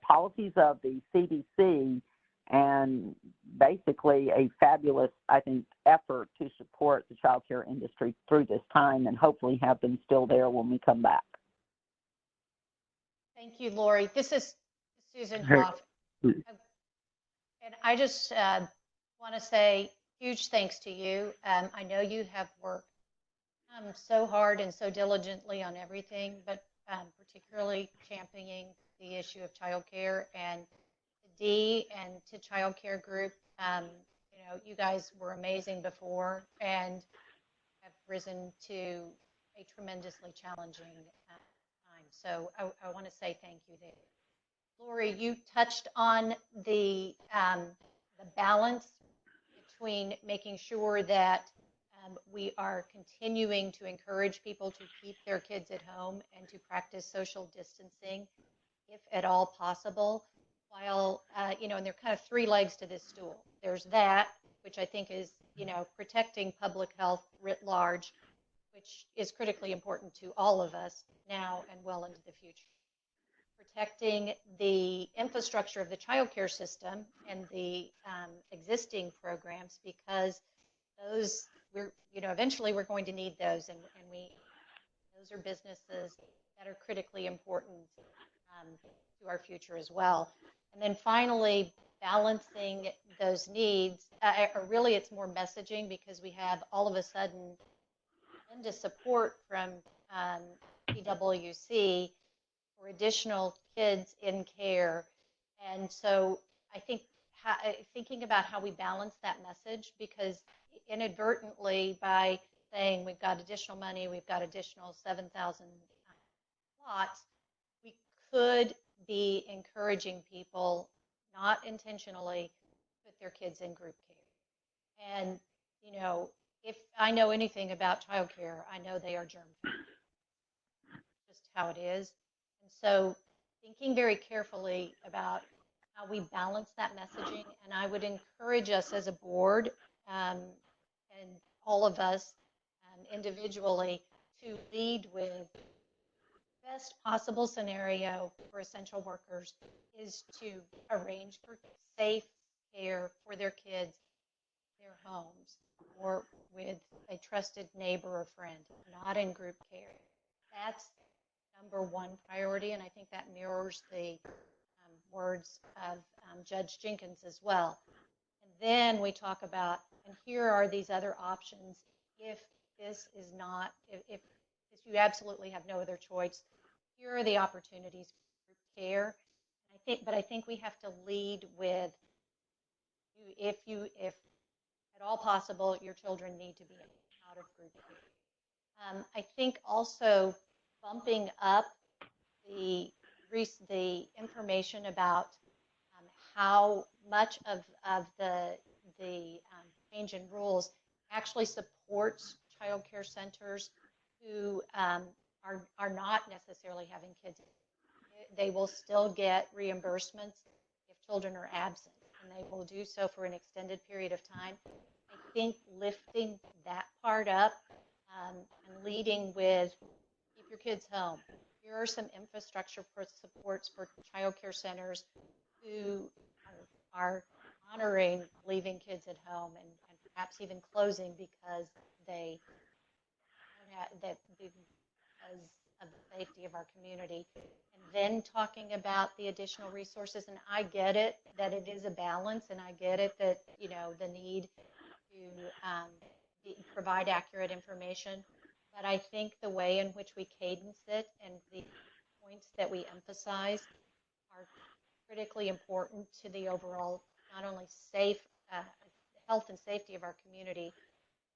policies of the CDC, and basically a fabulous, I think, effort to support the child care industry through this time, and hopefully have them still there when we come back. Thank you, Lori. This is Susan Hoff. And I just want to say huge thanks to you. I know you have worked so hard and so diligently on everything, but particularly championing the issue of childcare, and to Dee and to Child Care Group. You guys were amazing before and have risen to a tremendously challenging time. So I want to say thank you there. Lori, you touched on the balance between making sure that we are continuing to encourage people to keep their kids at home and to practice social distancing, if at all possible, while, and there are kind of 3 legs to this stool. There's that, which I think is, protecting public health writ large, which is critically important to all of us now and well into the future. Protecting the infrastructure of the child care system and the existing programs, because those eventually we're going to need those, and those are businesses that are critically important to our future as well. And then finally, balancing those needs, or really it's more messaging, because we have all of a sudden tremendous support from PWC for additional kids in care. And so I think thinking about how we balance that message, because inadvertently, by saying we've got additional money, we've got additional 7,000 slots, we could be encouraging people, not intentionally, put their kids in group care. And, if I know anything about childcare, I know they are germ-free. Just how it is. And so thinking very carefully about how we balance that messaging, and I would encourage us as a board and all of us individually to lead with best possible scenario for essential workers is to arrange for safe care for their kids, their homes. more with a trusted neighbor or friend, not in group care. That's number one priority, and I think that mirrors the words of Judge Jenkins as well. And then we talk about, and here are these other options if this is not, if you absolutely have no other choice. Here are the opportunities for group care. But I think we have to lead with, if at all possible, your children need to be out of group care. I think also bumping up the information about how much of the change in rules actually supports child care centers who are not necessarily having kids. They will still get reimbursements if children are absent, and they will do so for an extended period of time. I think lifting that part up and leading with keep your kids home. Here are some infrastructure supports for child care centers who are honoring leaving kids at home and perhaps even closing because they don't have that because of the safety of our community. And then talking about the additional resources, and I get it that it is a balance, and I get it that the need to provide accurate information. But I think the way in which we cadence it and the points that we emphasize are critically important to the overall, not only health and safety of our community,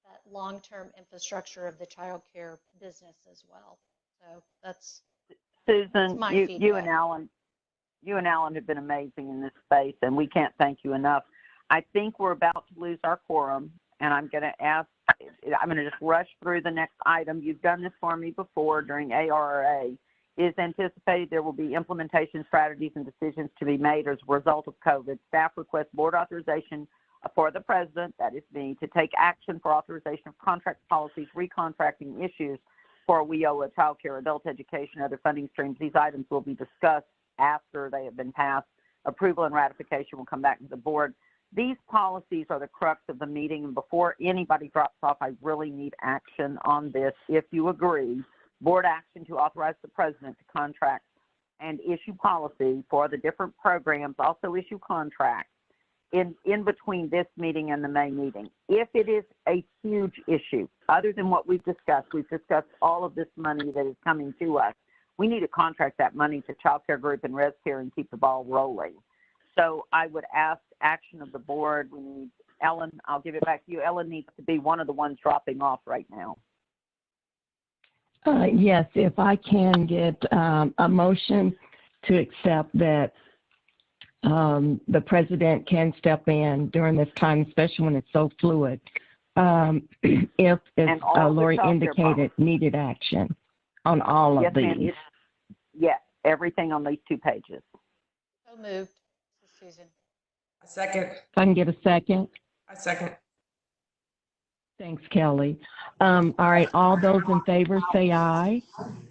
but long-term infrastructure of the child care business as well. So that's Susan, my you and Alan have been amazing in this space, and we can't thank you enough. I think we're about to lose our quorum, and I'm going to just rush through the next item. You've done this for me before during ARRA. It is anticipated there will be implementation strategies and decisions to be made as a result of COVID. Staff requests board authorization for the president, that is me, to take action for authorization of contract policies, recontracting issues for WIOA, child care, adult education, other funding streams. These items will be discussed after they have been passed. Approval and ratification will come back to the board. These policies are the crux of the meeting, and before anybody drops off, I really need action on this. If you agree, board action to authorize the president to contract and issue policy for the different programs, also issue contracts in between this meeting and the May meeting. If it is a huge issue, other than what we've discussed all of this money that is coming to us. We need to contract that money to Child Care Group and Res Care and keep the ball rolling. So I would ask action of the board. We need Ellen, I'll give it back to you. Ellen needs to be one of the ones dropping off right now. Yes, if I can get a motion to accept that the president can step in during this time, especially when it's so fluid. If Lori indicated, needed action on all of these. Yes, everything on these 2 pages. So moved. This is Susan. A second. If I can get a second. A second. Thanks, Kelly. All right, all those in favor say aye.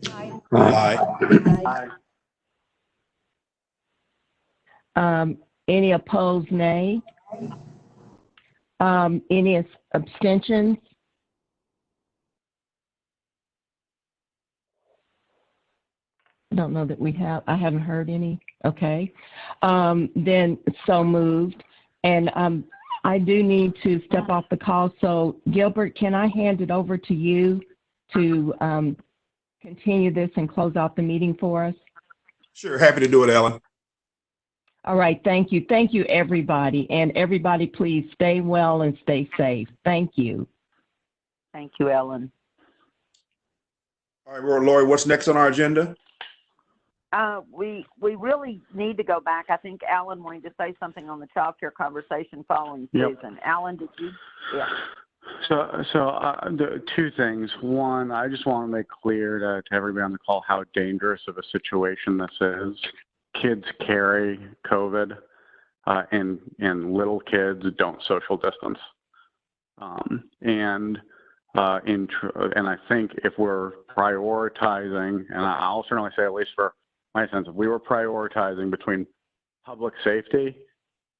Aye. Aye. Any opposed, nay? Any abstentions? I don't know that I haven't heard any. Okay. Then so moved. And I do need to step off the call. So Gilbert, can I hand it over to you to continue this and close out the meeting for us? Sure. Happy to do it, Ellen. All right. Thank you. Thank you, everybody. And everybody, please stay well and stay safe. Thank you. Thank you, Ellen. All right, Lori, what's next on our agenda? We really need to go back. I think Alan wanted to say something on the child care conversation following Susan. Yep. Alan, did you? Yeah. So 2 things. One, I just want to make clear to everybody on the call how dangerous of a situation this is. Kids carry COVID, and little kids don't social distance. And I think if we're prioritizing, and I'll certainly say, at least for my sense, if we were prioritizing between public safety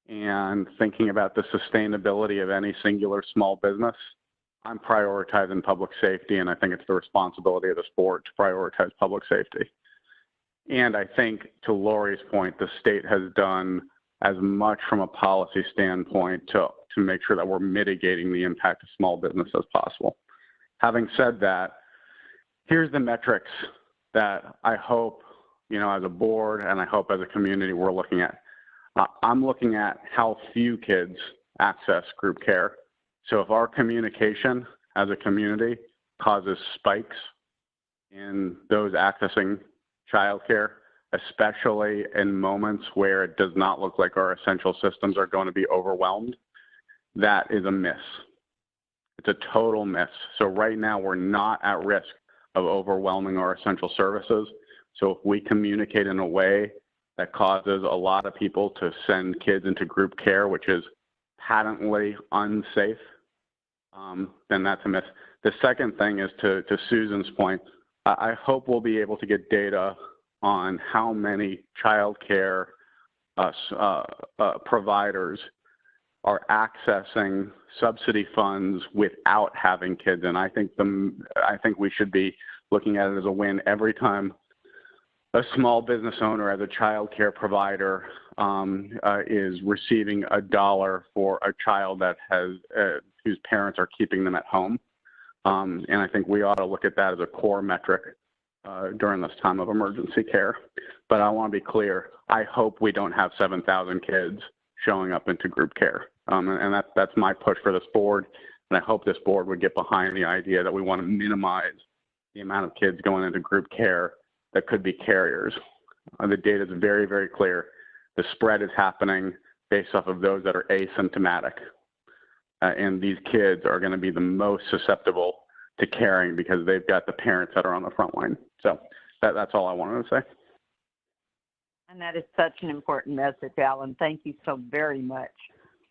and thinking about the sustainability of any singular small business, I'm prioritizing public safety, and I think it's the responsibility of this board to prioritize public safety. And I think, to Lori's point, the state has done as much from a policy standpoint to make sure that we're mitigating the impact of small business as possible. Having said that, here's the metrics that I hope, as a board and I hope as a community we're looking at. I'm looking at how few kids access group care. So if our communication as a community causes spikes in those accessing childcare, especially in moments where it does not look like our essential systems are going to be overwhelmed, that is a miss. It's a total miss. So right now we're not at risk of overwhelming our essential services. So if we communicate in a way that causes a lot of people to send kids into group care, which is patently unsafe, then that's a miss. The second thing is to Susan's point, I hope we'll be able to get data on how many child care providers are accessing subsidy funds without having kids. And I think we should be looking at it as a win every time a small business owner as a child care provider is receiving $1 for a child that has whose parents are keeping them at home. And I think we ought to look at that as a core metric during this time of emergency care. But I want to be clear, I hope we don't have 7,000 kids showing up into group care. And that's my push for this board. And I hope this board would get behind the idea that we want to minimize the amount of kids going into group care that could be carriers. The data is very, very clear. The spread is happening based off of those that are asymptomatic. And these kids are going to be the most susceptible to carrying because they've got the parents that are on the front line. So that's all I wanted to say. And that is such an important message, Alan. Thank you so very much.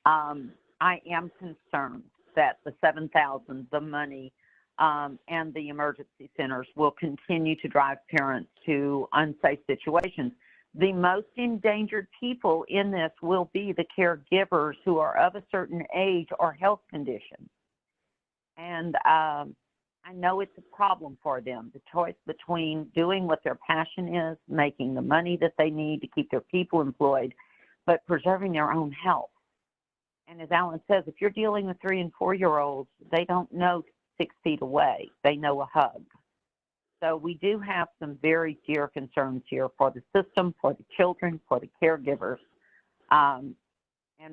I am concerned that the 7,000, the money, and the emergency centers will continue to drive parents to unsafe situations. The most endangered people in this will be the caregivers who are of a certain age or health condition. And I know it's a problem for them, the choice between doing what their passion is, making the money that they need to keep their people employed, but preserving their own health. And as Alan says, if you're dealing with 3- and 4-year-olds, they don't know 6 feet away. They know a hug. So we do have some very dear concerns here for the system, for the children, for the caregivers. And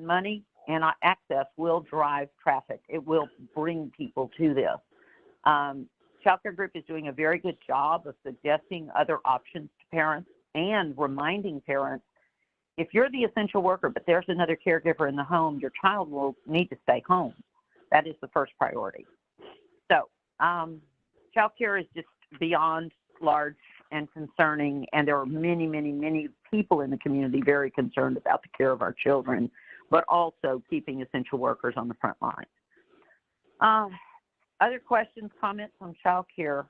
money and access will drive traffic. It will bring people to this. Child Care Group is doing a very good job of suggesting other options to parents and reminding parents, if you're the essential worker, but there's another caregiver in the home, your child will need to stay home. That is the first priority. So child care is just beyond large and concerning, and there are many, many, many people in the community very concerned about the care of our children, but also keeping essential workers on the front line. Other questions, comments on child care?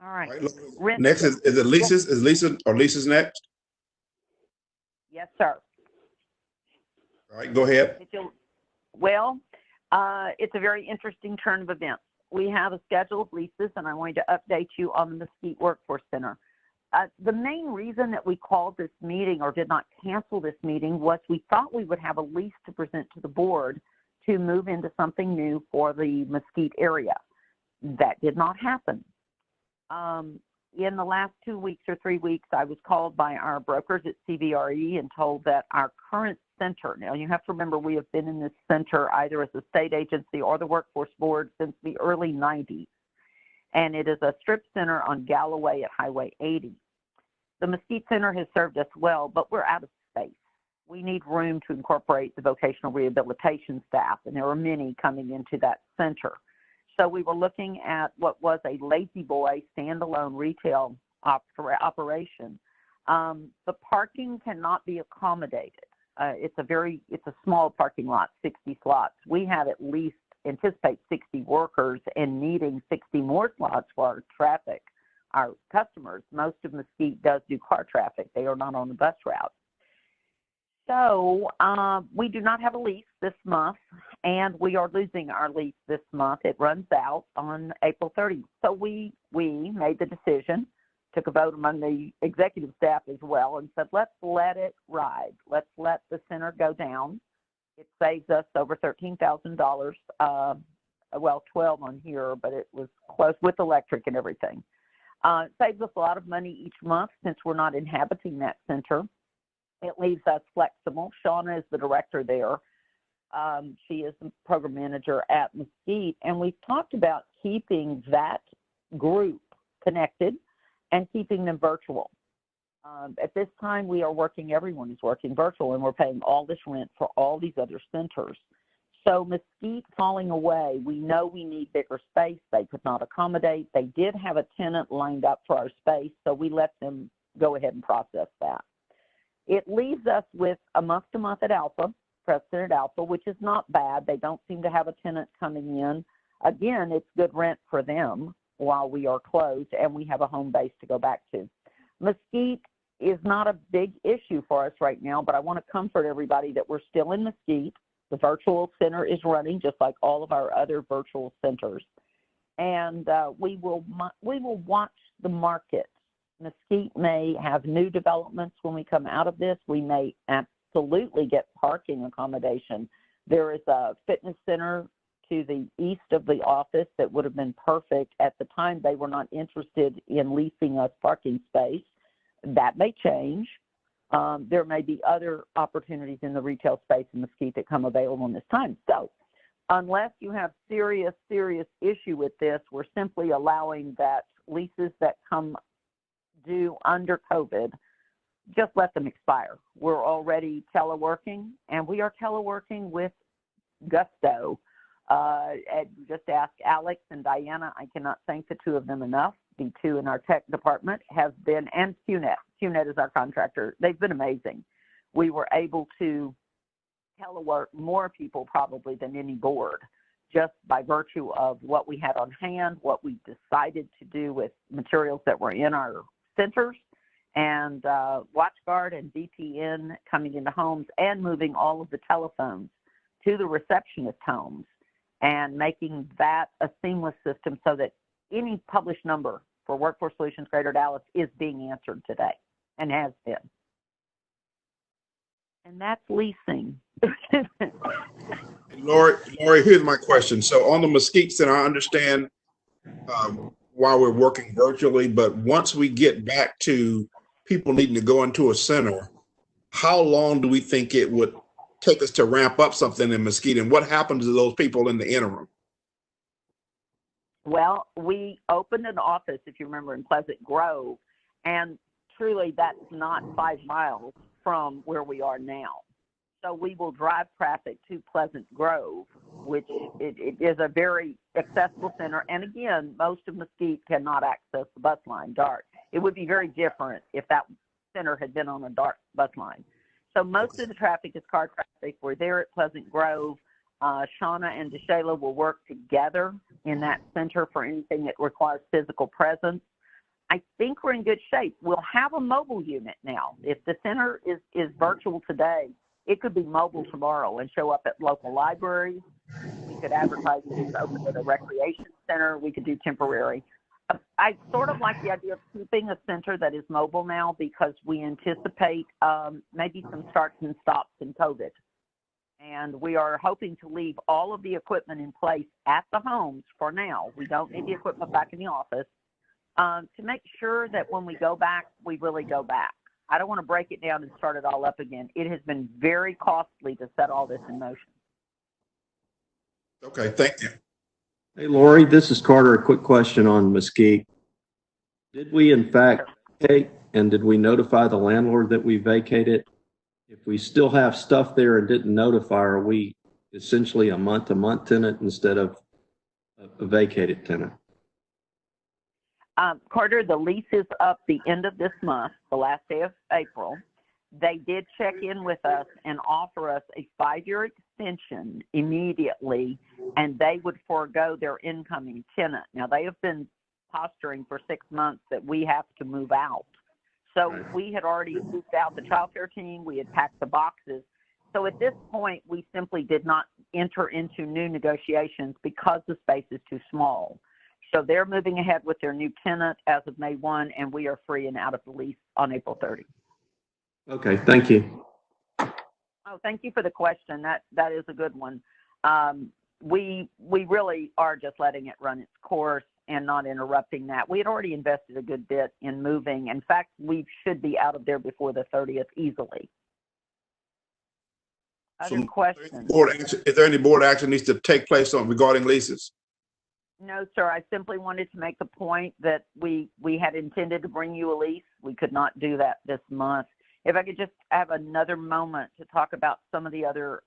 All right. Next is it Lisa's? Is Lisa or Lisa's next? Yes, sir. All right, go ahead. Well, it's a very interesting turn of events. We have a schedule of leases, and I wanted to update you on the Mesquite Workforce Center. The main reason that we called this meeting or did not cancel this meeting was we thought we would have a lease to present to the board to move into something new for the Mesquite area. That did not happen. In the last 2 weeks or 3 weeks, I was called by our brokers at CVRE and told that our current center, now you have to remember we have been in this center either as a state agency or the workforce board since the early 90s. And it is a strip center on Galloway at Highway 80. The Mesquite Center has served us well, but we're out of space. We need room to incorporate the vocational rehabilitation staff, and there are many coming into that center. So we were looking at what was a Lazy Boy standalone retail operation. The parking cannot be accommodated. It's a small parking lot, 60 slots. We have at least anticipate 60 workers and needing 60 more slots for our traffic, our customers. Most of Mesquite does do car traffic. They are not on the bus route. So we do not have a lease this month, and we are losing our lease this month. It runs out on April 30th. So we made the decision, took a vote among the executive staff as well, and said, let's let it ride. Let's let the center go down. It saves us over $13,000, well, 12 on here, but it was close with electric and everything. It saves us a lot of money each month since we're not inhabiting that center. It leaves us flexible. Shauna is the director there. She is the program manager at Mesquite, and we've talked about keeping that group connected and keeping them virtual. At this time, everyone is working virtual, and we're paying all this rent for all these other centers. So Mesquite falling away, we know we need bigger space. They could not accommodate. They did have a tenant lined up for our space, so we let them go ahead and process that. It leaves us with a month-to-month at Alpha, Preston at Alpha, which is not bad. They don't seem to have a tenant coming in. Again, it's good rent for them while we are closed, and we have a home base to go back to. Mesquite is not a big issue for us right now, but I want to comfort everybody that we're still in Mesquite. The virtual center is running just like all of our other virtual centers. And we will watch the market. Mesquite may have new developments when we come out of this. We may absolutely get parking accommodation. There is a fitness center to the east of the office that would have been perfect. At the time, they were not interested in leasing us parking space. That may change. There may be other opportunities in the retail space in Mesquite that come available in this time. So unless you have serious issue with this, we're simply allowing that leases that come due under COVID, just let them expire. We're already teleworking, and we are teleworking with gusto. And just ask Alex and Diana. I cannot thank the two of them enough. The two in our tech department have been, and QNet. QNet is our contractor. They've been amazing. We were able to telework more people probably than any board, just by virtue of what we had on hand, what we decided to do with materials that were in our centers, and WatchGuard and VPN coming into homes and moving all of the telephones to the receptionist homes and making that a seamless system so that any published number for Workforce Solutions Greater Dallas is being answered today and has been. And that's leasing. Lori, here's my question. So on the Mesquite Center, I understand why we're working virtually, but once we get back to people needing to go into a center, how long do we think it would take us to ramp up something in Mesquite, and what happens to those people in the interim? Well, we opened an office, if you remember, in Pleasant Grove, and truly that's not 5 miles from where we are now. So we will drive traffic to Pleasant Grove, which it is a very accessible center. And again, most of Mesquite cannot access the bus line, DART. It would be very different if that center had been on a DART bus line. So most of the traffic is car traffic. We're there at Pleasant Grove. Shauna and DeShayla will work together in that center for anything that requires physical presence. I think we're in good shape. We'll have a mobile unit now. If the center is virtual today, it could be mobile tomorrow and show up at local libraries. We could advertise it open at a recreation center. We could do temporary. I sort of like the idea of keeping a center that is mobile now because we anticipate maybe some starts and stops in COVID. And we are hoping to leave all of the equipment in place at the homes for now. We don't need the equipment back in the office to make sure that when we go back, we really go back. I don't want to break it down and start it all up again. It has been very costly to set all this in motion. Okay, thank you. Hey, Lori, this is Carter. A quick question on Mesquite. Did we in fact vacate, and did we notify the landlord that we vacated? If we still have stuff there and didn't notify, are we essentially a month-to-month tenant instead of a vacated tenant? Carter, the lease is up the end of this month, the last day of April. They did check in with us and offer us a 5-year extension immediately, and they would forego their incoming tenant. Now, they have been posturing for 6 months that we have to move out. So Right. we had already moved out the child care team. We had packed the boxes. So at this point, we simply did not enter into new negotiations because the space is too small. So they're moving ahead with their new tenant as of May 1, and we are free and out of the lease on April 30. Okay, thank you. Oh, thank you for the question. That is a good one. We really are just letting it run its course and not interrupting that. We had already invested a good bit in moving. In fact, we should be out of there before the 30th easily. Other questions? Is there any board action needs to take place on regarding leases? No, sir. I simply wanted to make the point that we had intended to bring you a lease. We could not do that this month. If I could just have another moment to talk about some of the other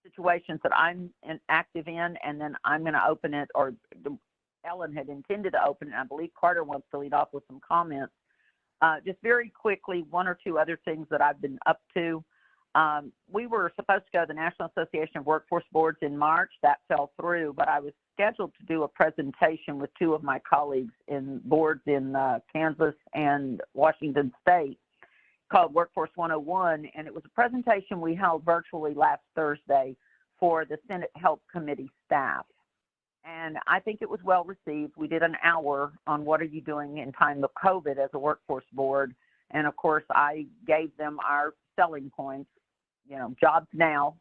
situations that I'm active in, and then I'm going to open it, or Ellen had intended to open it. I believe Carter wants to lead off with some comments. Just very quickly, one or two other things that I've been up to. We were supposed to go to the National Association of Workforce Boards in March. That fell through, but I was scheduled to do a presentation with two of my colleagues in boards in Kansas and Washington State called Workforce 101, and it was a presentation we held virtually last Thursday for the Senate Health Committee staff. And I think it was well received. We did an hour on what are you doing in time of COVID as a workforce board. And of course, I gave them our selling points, jobs now,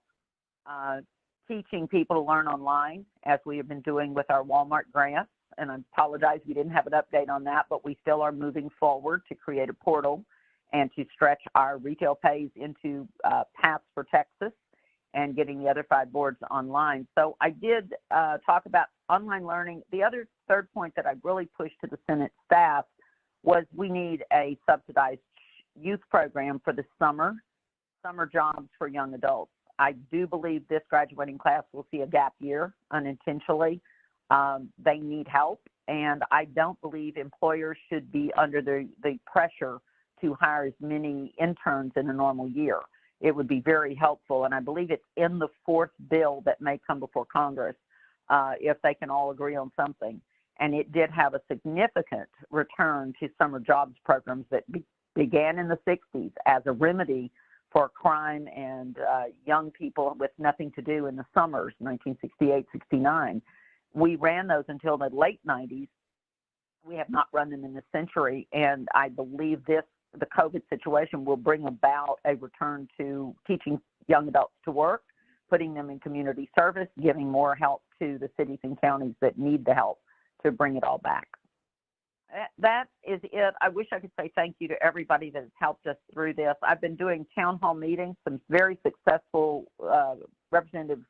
teaching people to learn online, as we have been doing with our Walmart grants. And I apologize, we didn't have an update on that, but we still are moving forward to create a portal and to stretch our retail pays into Paths for Texas and getting the other 5 boards online. So I did talk about online learning. The other third point that I really pushed to the Senate staff was we need a subsidized youth program for the summer jobs for young adults. I do believe this graduating class will see a gap year unintentionally. They need help, and I don't believe employers should be under the pressure to hire as many interns in a normal year. It would be very helpful, and I believe it's in the 4th bill that may come before Congress if they can all agree on something. And it did have a significant return to summer jobs programs that began in the 60s as a remedy for crime and young people with nothing to do in the summers, 1968, 69. We ran those until the late 90s. We have not run them in this century, and I believe the COVID situation will bring about a return to teaching young adults to work, putting them in community service, giving more help to the cities and counties that need the help to bring it all back. That is it. I wish I could say thank you to everybody that has helped us through this. I've been doing town hall meetings, some very successful. Representative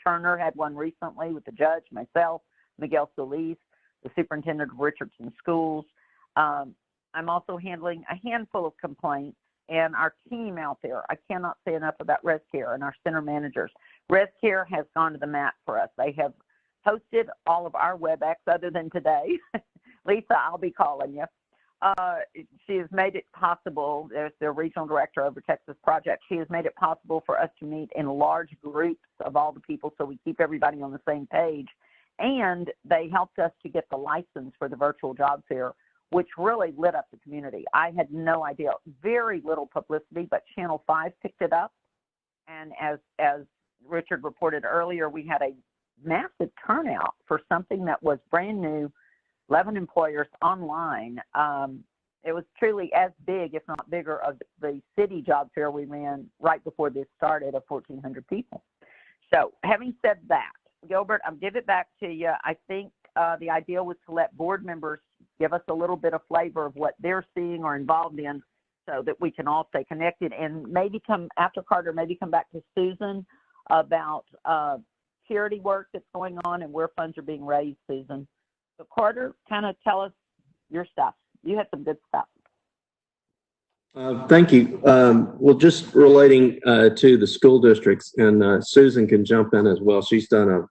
Turner had one recently with the judge, myself, Miguel Solis, the superintendent of Richardson Schools. I'm also handling a handful of complaints, and our team out there, I cannot say enough about ResCare and our center managers. ResCare has gone to the mat for us. They have hosted all of our WebEx other than today. Lisa, I'll be calling you. She has made it possible. There's the regional director over Texas Project. She has made it possible for us to meet in large groups of all the people so we keep everybody on the same page. And they helped us to get the license for the virtual job fair, which really lit up the community. I had no idea. Very little publicity, but Channel 5 picked it up. And as Richard reported earlier, we had a massive turnout for something that was brand new, 11 employers online. It was truly as big, if not bigger, of the city job fair we ran right before this started of 1,400 people. So having said that, Gilbert, I'll give it back to you. I think the idea was to let board members give us a little bit of flavor of what they're seeing or involved in so that we can all stay connected, and maybe come after Carter, maybe come back to Susan about charity work that's going on and where funds are being raised, Susan. So Carter, kind of tell us your stuff. You had some good stuff. Thank you. Well, just relating to the school districts, and Susan can jump in as well. She's done a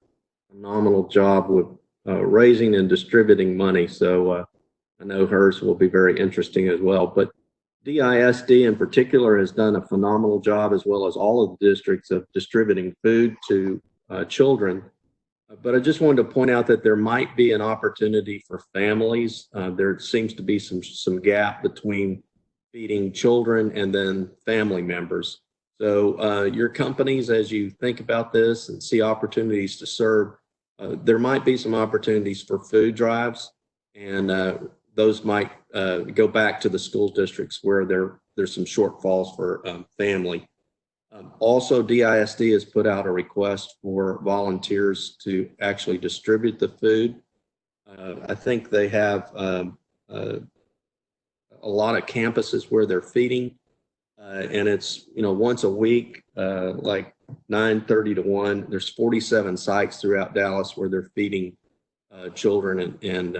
phenomenal job with raising and distributing money. So I know hers will be very interesting as well. But DISD in particular has done a phenomenal job, as well as all of the districts, of distributing food to children. But I just wanted to point out that there might be an opportunity for families. There seems to be some gap between feeding children and then family members. So your companies, as you think about this and see opportunities to serve, there might be some opportunities for food drives, and those might go back to the school districts where there's some shortfalls for family. Also, DISD has put out a request for volunteers to actually distribute the food. I think they have a lot of campuses where they're feeding, and it's once a week, like 9:30 to 1. There's 47 sites throughout Dallas where they're feeding children, and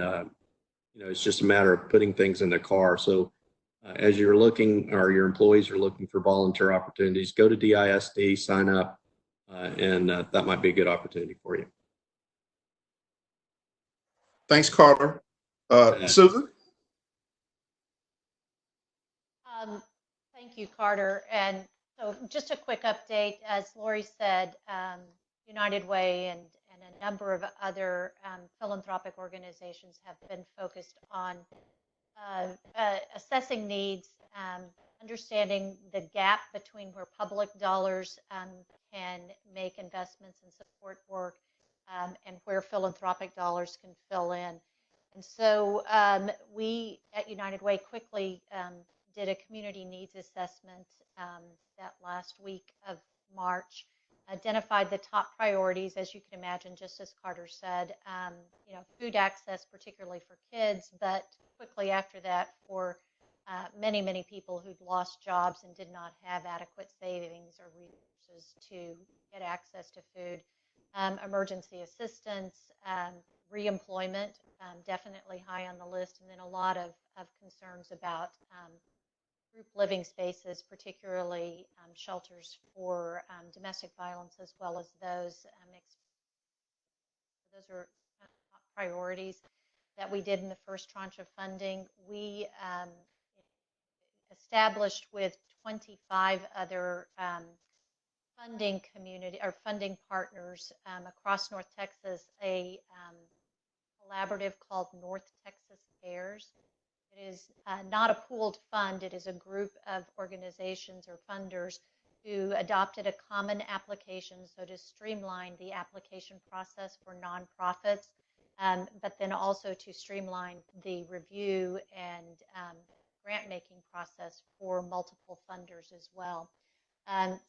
it's just a matter of putting things in the car. So as you're looking, or your employees are looking for volunteer opportunities, go to DISD, sign up, and that might be a good opportunity for you. Thanks, Carter. Susan? Thank you, Carter. And so just a quick update, as Lori said, United Way and a number of other philanthropic organizations have been focused on assessing needs, understanding the gap between where public dollars can make investments and support work and where philanthropic dollars can fill in. And so we at United Way quickly did a community needs assessment that last week of March, identified the top priorities, as you can imagine, just as Carter said, food access, particularly for kids, but quickly after that for many, many people who'd lost jobs and did not have adequate savings or resources to get access to food. Emergency assistance, reemployment, definitely high on the list, and then a lot of concerns about group living spaces, particularly shelters for domestic violence, as well as those are top priorities that we did in the first tranche of funding. We established with 25 other funding partners across North Texas a collaborative called North Texas Cares. It is not a pooled fund. It is a group of organizations or funders who adopted a common application, so to streamline the application process for nonprofits, but then also to streamline the review and grant-making process for multiple funders as well.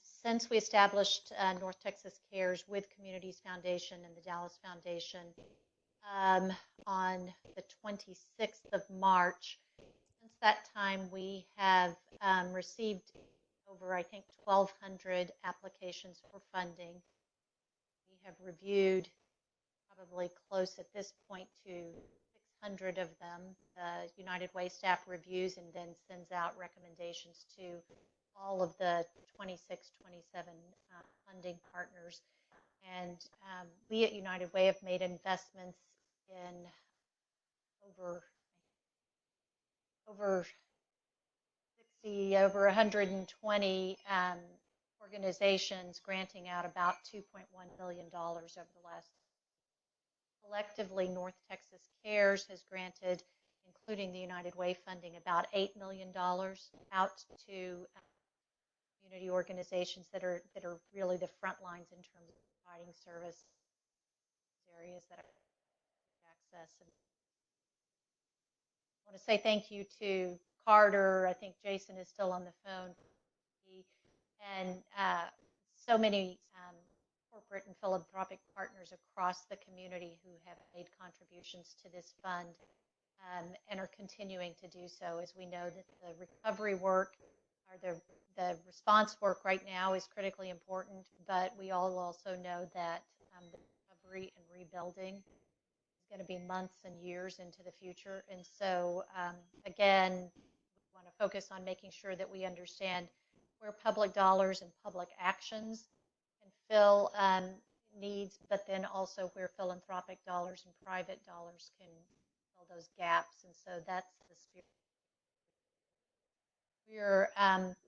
Since we established North Texas Cares with Communities Foundation and the Dallas Foundation on the 26th of March, since that time we have received over, I think, 1,200 applications for funding. We have reviewed probably close at this point to 600 of them. The United Way staff reviews and then sends out recommendations to all of the 26, 27 funding partners. And we at United Way have made investments in over 120 organizations, granting out about $2.1 million over the last. Collectively, North Texas Cares has granted, including the United Way funding, about $8 million out to community organizations that are really the front lines in terms of providing service areas that are access. And I want to say thank you to Carter. I think Jason is still on the phone, and so many corporate and philanthropic partners across the community who have made contributions to this fund and are continuing to do so. As we know that the recovery work or the response work right now is critically important, but we all also know that the recovery and rebuilding is going to be months and years into the future. And so, again, we want to focus on making sure that we understand where public dollars and public actions can fill needs, but then also where philanthropic dollars and private dollars can fill those gaps. And so that's the spirit. We're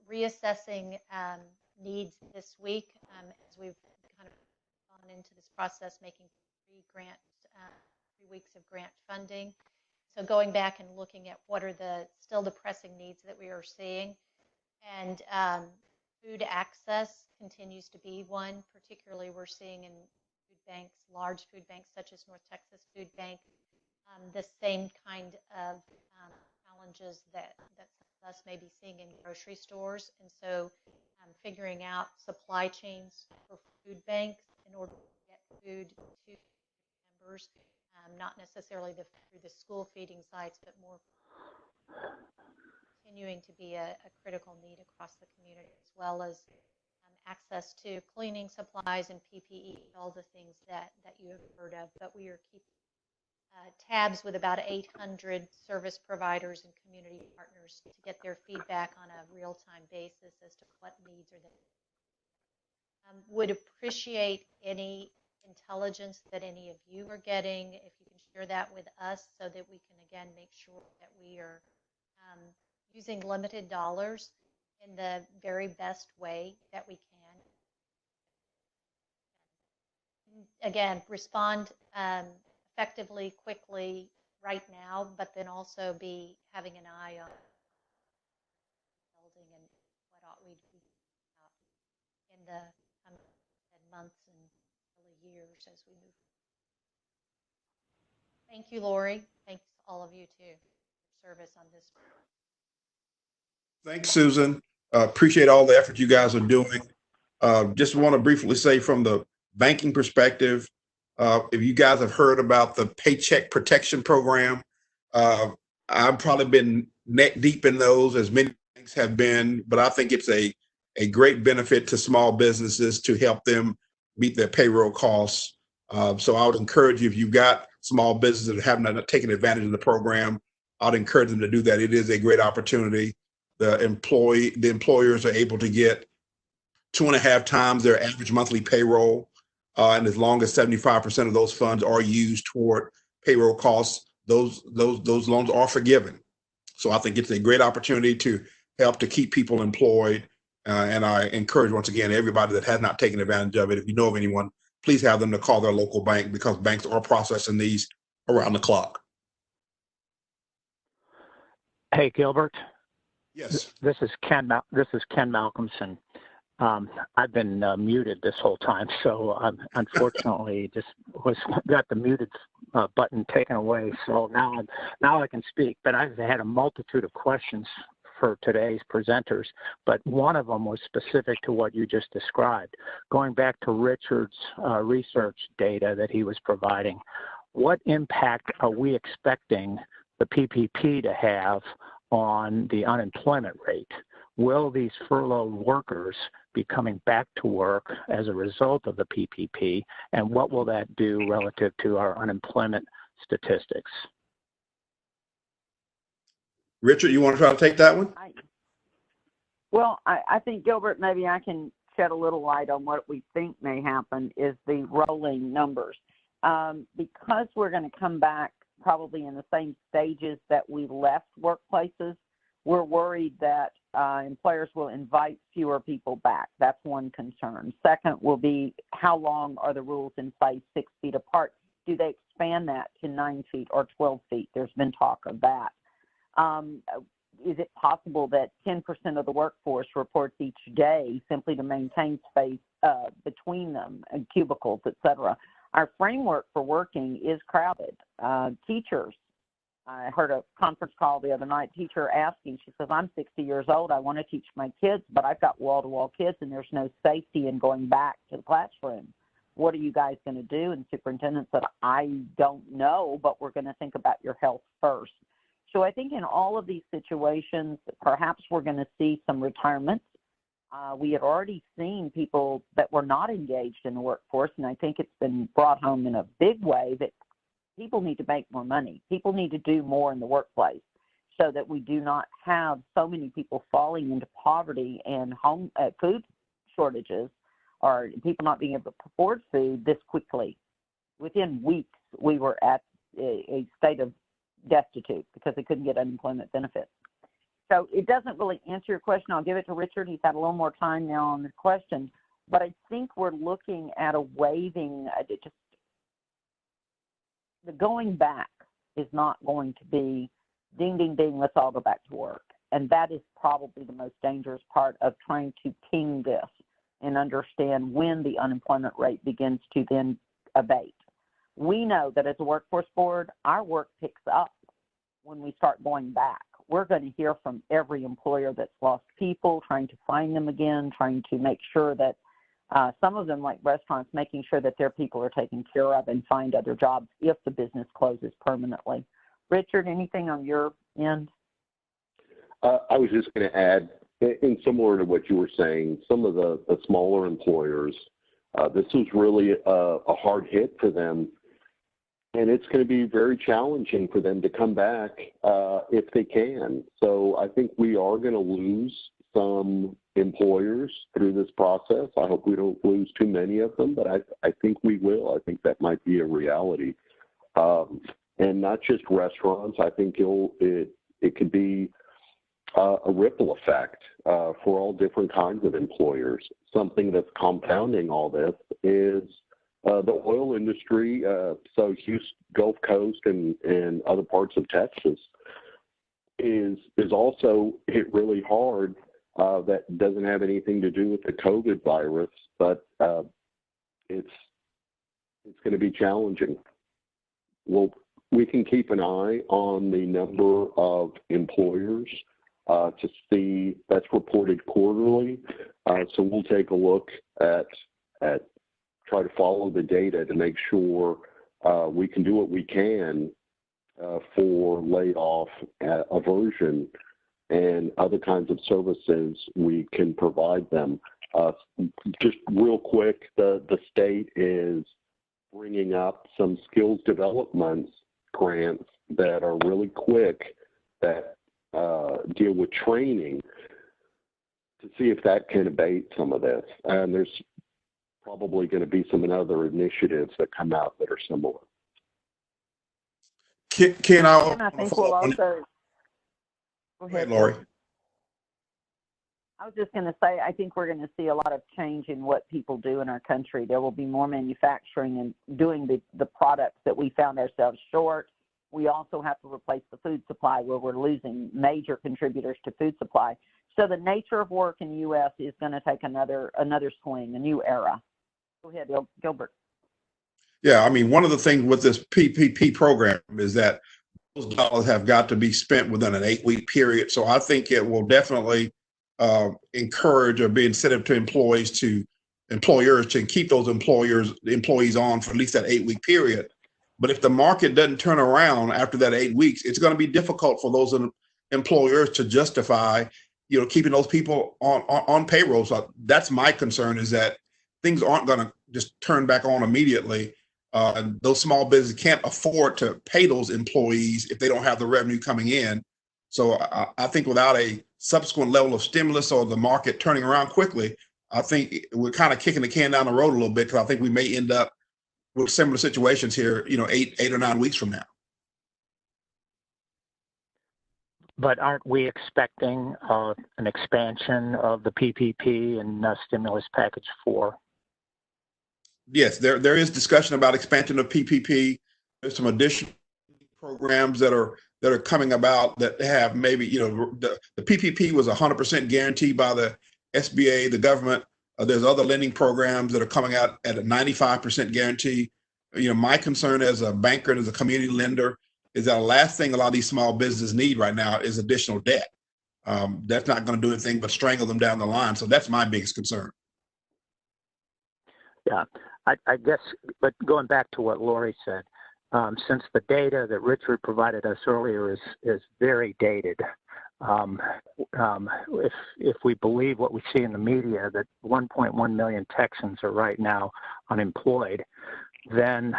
reassessing needs this week as we've kind of gone into this process, making 3 weeks of grant funding. so going back and looking at what are the still the pressing needs that we are seeing, and food access continues to be one. Particularly, we're seeing in food banks, large food banks such as North Texas Food Bank, the same kind of challenges that some of us may be seeing in grocery stores. And so figuring out supply chains for food banks in order to get food to members, not necessarily through the school feeding sites, but more continuing to be a critical need across the community, as well as access to cleaning supplies and PPE, all the things that you have heard of. But we are keeping tabs with about 800 service providers and community partners to get their feedback on a real-time basis as to what needs are there. Would appreciate any intelligence that any of you are getting, if you can share that with us, so that we can again make sure that we are using limited dollars in the very best way that we can. Again, respond effectively, quickly, right now, but then also be having an eye on building and what ought we do in the months and early years as we move. Thank you, Lori. Thanks all of you too for service on this. Thanks, Susan. Appreciate all the effort you guys are doing. Just want to briefly say from the banking perspective, if you guys have heard about the Paycheck Protection Program, I've probably been neck deep in those, as many banks have been, but I think it's a great benefit to small businesses to help them meet their payroll costs. So I would encourage you, if you've got small businesses that have not taken advantage of the program, I'd encourage them to do that. It is a great opportunity. The employers are able to get 2.5 times their average monthly payroll. And as long as 75% of those funds are used toward payroll costs, those loans are forgiven. So I think it's a great opportunity to help to keep people employed. And I encourage, once again, everybody that has not taken advantage of it, if you know of anyone, please have them to call their local bank, because banks are processing these around the clock. Hey, Gilbert. Yes. This is Ken Malcolmson. I've been muted this whole time, so unfortunately just got the muted button taken away. So now I can speak. But I've had a multitude of questions for today's presenters, but one of them was specific to what you just described. Going back to Richard's research data that he was providing, what impact are we expecting the PPP to have on the unemployment rate? Will these furloughed workers be coming back to work as a result of the PPP, and what will that do relative to our unemployment statistics? Richard, you want to try to take that one? I think, Gilbert, maybe I can shed a little light on what we think may happen is the rolling numbers. Because we're going to come back probably in the same stages that we left workplaces, we're worried that employers will invite fewer people back. That's one concern. Second will be, how long are the rules in place 6 feet apart? Do they expand that to 9 feet or 12 feet? There's been talk of that. Is it possible that 10% of the workforce reports each day simply to maintain space between them, and cubicles, et cetera? Our framework for working is crowded. Teachers, I heard a conference call the other night, teacher asking, she says, I'm 60 years old, I want to teach my kids, but I've got wall-to-wall kids and there's no safety in going back to the classroom. What are you guys going to do? And the superintendent said, I don't know, but we're going to think about your health first. So I think in all of these situations, perhaps we're going to see some retirements. We had already seen people that were not engaged in the workforce, and I think it's been brought home in a big way that people need to make more money. People need to do more in the workplace so that we do not have so many people falling into poverty and food shortages, or people not being able to afford food this quickly. Within weeks, we were at a state of destitute because they couldn't get unemployment benefits. So it doesn't really answer your question. I'll give it to Richard. He's had a little more time now on this question. But I think we're looking at a waiving, just the going back is not going to be ding, ding, ding, let's all go back to work. And that is probably the most dangerous part of trying to ping this and understand when the unemployment rate begins to then abate. We know that as a workforce board, our work picks up when we start going back. We're going to hear from every employer that's lost people, trying to find them again, trying to make sure that some of them, like restaurants, making sure that their people are taken care of and find other jobs if the business closes permanently. Richard, anything on your end? I was just going to add, in similar to what you were saying, some of the smaller employers, this was really a hard hit for them. And it's going to be very challenging for them to come back if they can. So I think we are going to lose some employers through this process. I hope we don't lose too many of them, but I think we will. I think that might be a reality. And not just restaurants. I think it could be a ripple effect for all different kinds of employers. Something that's compounding all this is the oil industry, so Houston, Gulf Coast, and other parts of Texas is also hit really hard. That doesn't have anything to do with the COVID virus, but it's going to be challenging. Well, we can keep an eye on the number of employers to see that's reported quarterly. So we'll take a look at try to follow the data to make sure we can do what we can for layoff aversion and other kinds of services we can provide them. Just real quick, the state is bringing up some skills development grants that are really quick that deal with training to see if that can abate some of this. And there's probably going to be some other initiatives that come out that are similar. Ken, I think we'll also. Go ahead, Lori. I was just going to say, I think we're going to see a lot of change in what people do in our country. There will be more manufacturing and doing the products that we found ourselves short. We also have to replace the food supply where we're losing major contributors to food supply. So the nature of work in the U.S. is going to take another swing, a new era. Go ahead, Gilbert. Yeah, I mean, one of the things with this PPP program is that those dollars have got to be spent within an 8-week period. So I think it will definitely encourage or be incentive to employers to keep those employees on for at least that 8-week period. But if the market doesn't turn around after that 8 weeks, it's going to be difficult for those employers to justify, keeping those people on payroll. So that's my concern, is that things aren't going to just turn back on immediately. And those small businesses can't afford to pay those employees if they don't have the revenue coming in. So I think without a subsequent level of stimulus or the market turning around quickly, I think we're kind of kicking the can down the road a little bit, because I think we may end up with similar situations here, 8 or 9 weeks from now. But aren't we expecting an expansion of the PPP and stimulus package 4? Yes, there is discussion about expansion of PPP. There's some additional programs that are coming about that have maybe, the PPP was 100% guaranteed by the SBA, the government. There's other lending programs that are coming out at a 95% guarantee. My concern as a banker and as a community lender is that the last thing a lot of these small businesses need right now is additional debt. That's not going to do anything but strangle them down the line. So that's my biggest concern. Yeah, I guess, but going back to what Lori said, since the data that Richard provided us earlier is very dated, if we believe what we see in the media, that 1.1 million Texans are right now unemployed, then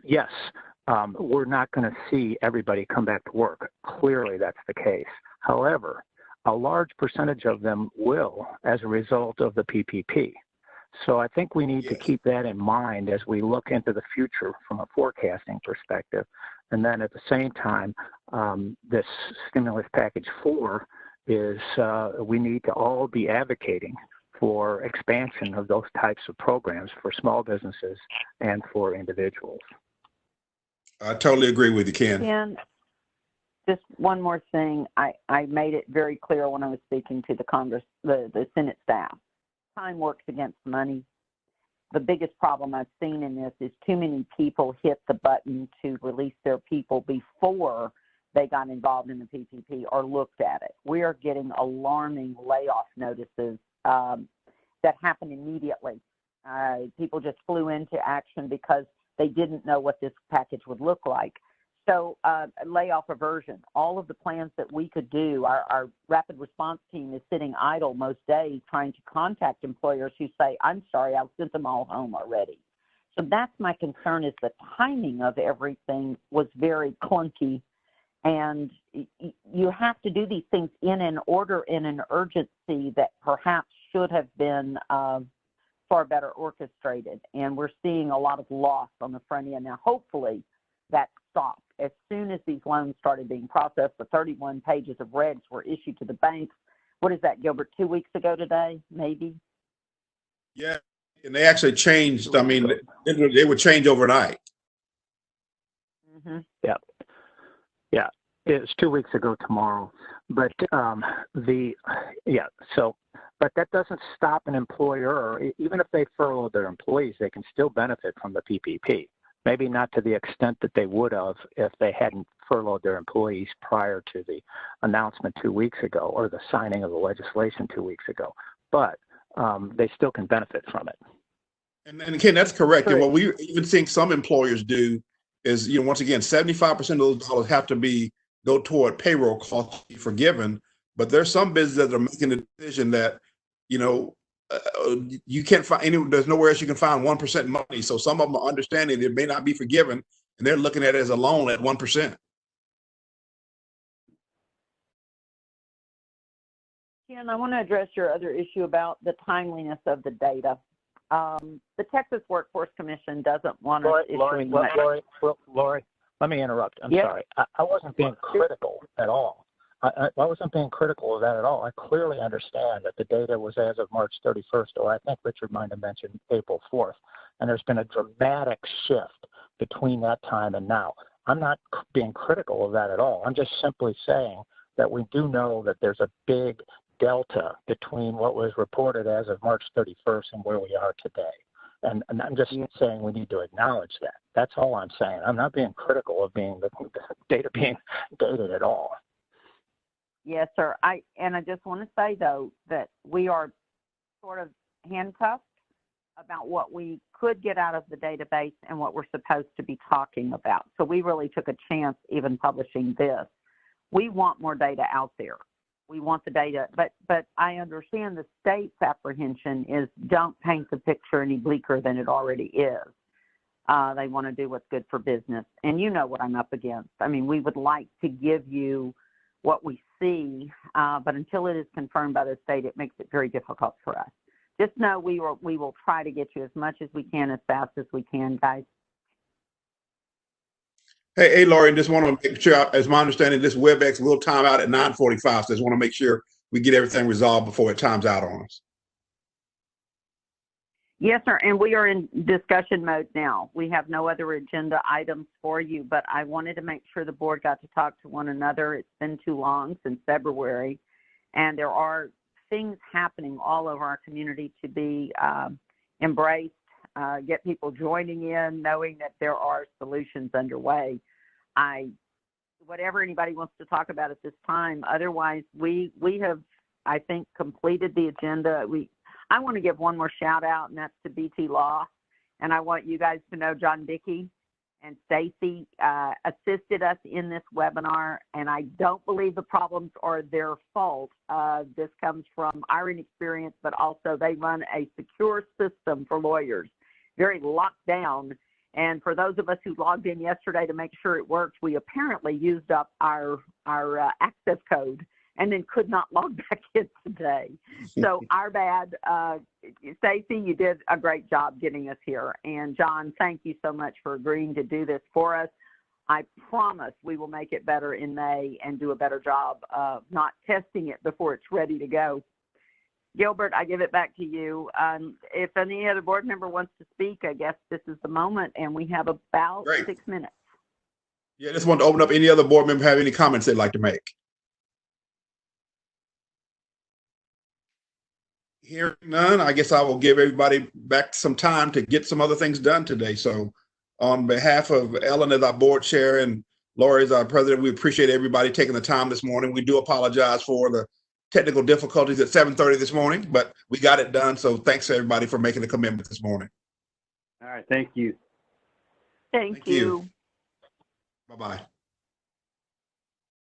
yes, we're not going to see everybody come back to work. Clearly, that's the case. However, a large percentage of them will as a result of the PPP. So I think we need to keep that in mind as we look into the future from a forecasting perspective. And then at the same time, this stimulus package 4 is we need to all be advocating for expansion of those types of programs for small businesses and for individuals. I totally agree with you, Ken. Ken, just one more thing. I made it very clear when I was speaking to the Senate staff. Time works against money. The biggest problem I've seen in this is too many people hit the button to release their people before they got involved in the PPP or looked at it. We are getting alarming layoff notices that happen immediately. People just flew into action because they didn't know what this package would look like. So layoff aversion, all of the plans that we could do, our rapid response team is sitting idle most days trying to contact employers who say, I'm sorry, I've sent them all home already. So that's my concern, is the timing of everything was very clunky. And you have to do these things in an order, in an urgency that perhaps should have been far better orchestrated. And we're seeing a lot of loss on the front end. Now, hopefully that stopped. As soon as these loans started being processed, the 31 pages of regs were issued to the banks. What is that, Gilbert, 2 weeks ago today, maybe? Yeah, and they actually changed. I mean, they would change overnight. Mm-hmm. Yeah. Yeah. It's 2 weeks ago tomorrow. But but that doesn't stop an employer, even if they furlough their employees, they can still benefit from the PPP. Maybe not to the extent that they would have if they hadn't furloughed their employees prior to the announcement 2 weeks ago or the signing of the legislation 2 weeks ago. But they still can benefit from it. And Ken, that's correct. And what we're even seeing some employers do is, once again, 75% of those dollars have to go toward payroll costs to be forgiven. But there's some businesses that are making the decision that, you can't find there's nowhere else you can find 1% money. So some of them are understanding it may not be forgiven, and they're looking at it as a loan at 1%. Ken, I want to address your other issue about the timeliness of the data. The Texas Workforce Commission doesn't want us issuing. Lori, let me interrupt. I'm Yep. sorry. I wasn't being critical at all. I wasn't being critical of that at all. I clearly understand that the data was as of March 31st, or I think Richard might have mentioned April 4th. And there's been a dramatic shift between that time and now. I'm not being critical of that at all. I'm just simply saying that we do know that there's a big delta between what was reported as of March 31st and where we are today. And I'm just saying we need to acknowledge that. That's all I'm saying. I'm not being critical of the data being dated at all. Yes, sir. I just want to say, though, that we are sort of handcuffed about what we could get out of the database and what we're supposed to be talking about. So we really took a chance even publishing this. We want more data out there. We want the data, but I understand the state's apprehension is don't paint the picture any bleaker than it already is. They want to do what's good for business. And you know what I'm up against. I mean, we would like to give you what we see, but until it is confirmed by the state, it makes it very difficult for us. Just know we will try to get you as much as we can, as fast as we can, guys. Hey, Lori, just want to make sure, as my understanding, this WebEx will time out at 9:45. So just want to make sure we get everything resolved before it times out on us. Yes, sir, and we are in discussion mode now. We have no other agenda items for you, but I wanted to make sure the board got to talk to one another. It's been too long, since February, and there are things happening all over our community to be embraced, get people joining in, knowing that there are solutions underway. Whatever anybody wants to talk about at this time. Otherwise, we have, I think, completed the agenda. I want to give one more shout out, and that's to BT Law. And I want you guys to know John Dickey and Stacy assisted us in this webinar, and I don't believe the problems are their fault. This comes from our experience, but also they run a secure system for lawyers, very locked down. And for those of us who logged in yesterday to make sure it worked, we apparently used up our access code and then could not log back in today. So our bad. Stacy, you did a great job getting us here. And John, thank you so much for agreeing to do this for us. I promise we will make it better in May and do a better job of not testing it before it's ready to go. Gilbert, I give it back to you. If any other board member wants to speak, I guess this is the moment, and we have about 6 minutes. Yeah, I just want to open up. Any other board member have any comments they'd like to make? Hearing none, I guess I will give everybody back some time to get some other things done today. So on behalf of Ellen as our board chair and Lori as our president, we appreciate everybody taking the time this morning. We do apologize for the technical difficulties at 7:30 this morning, but we got it done. So thanks to everybody for making the commitment this morning. All right, thank you. Thank you. Bye-bye.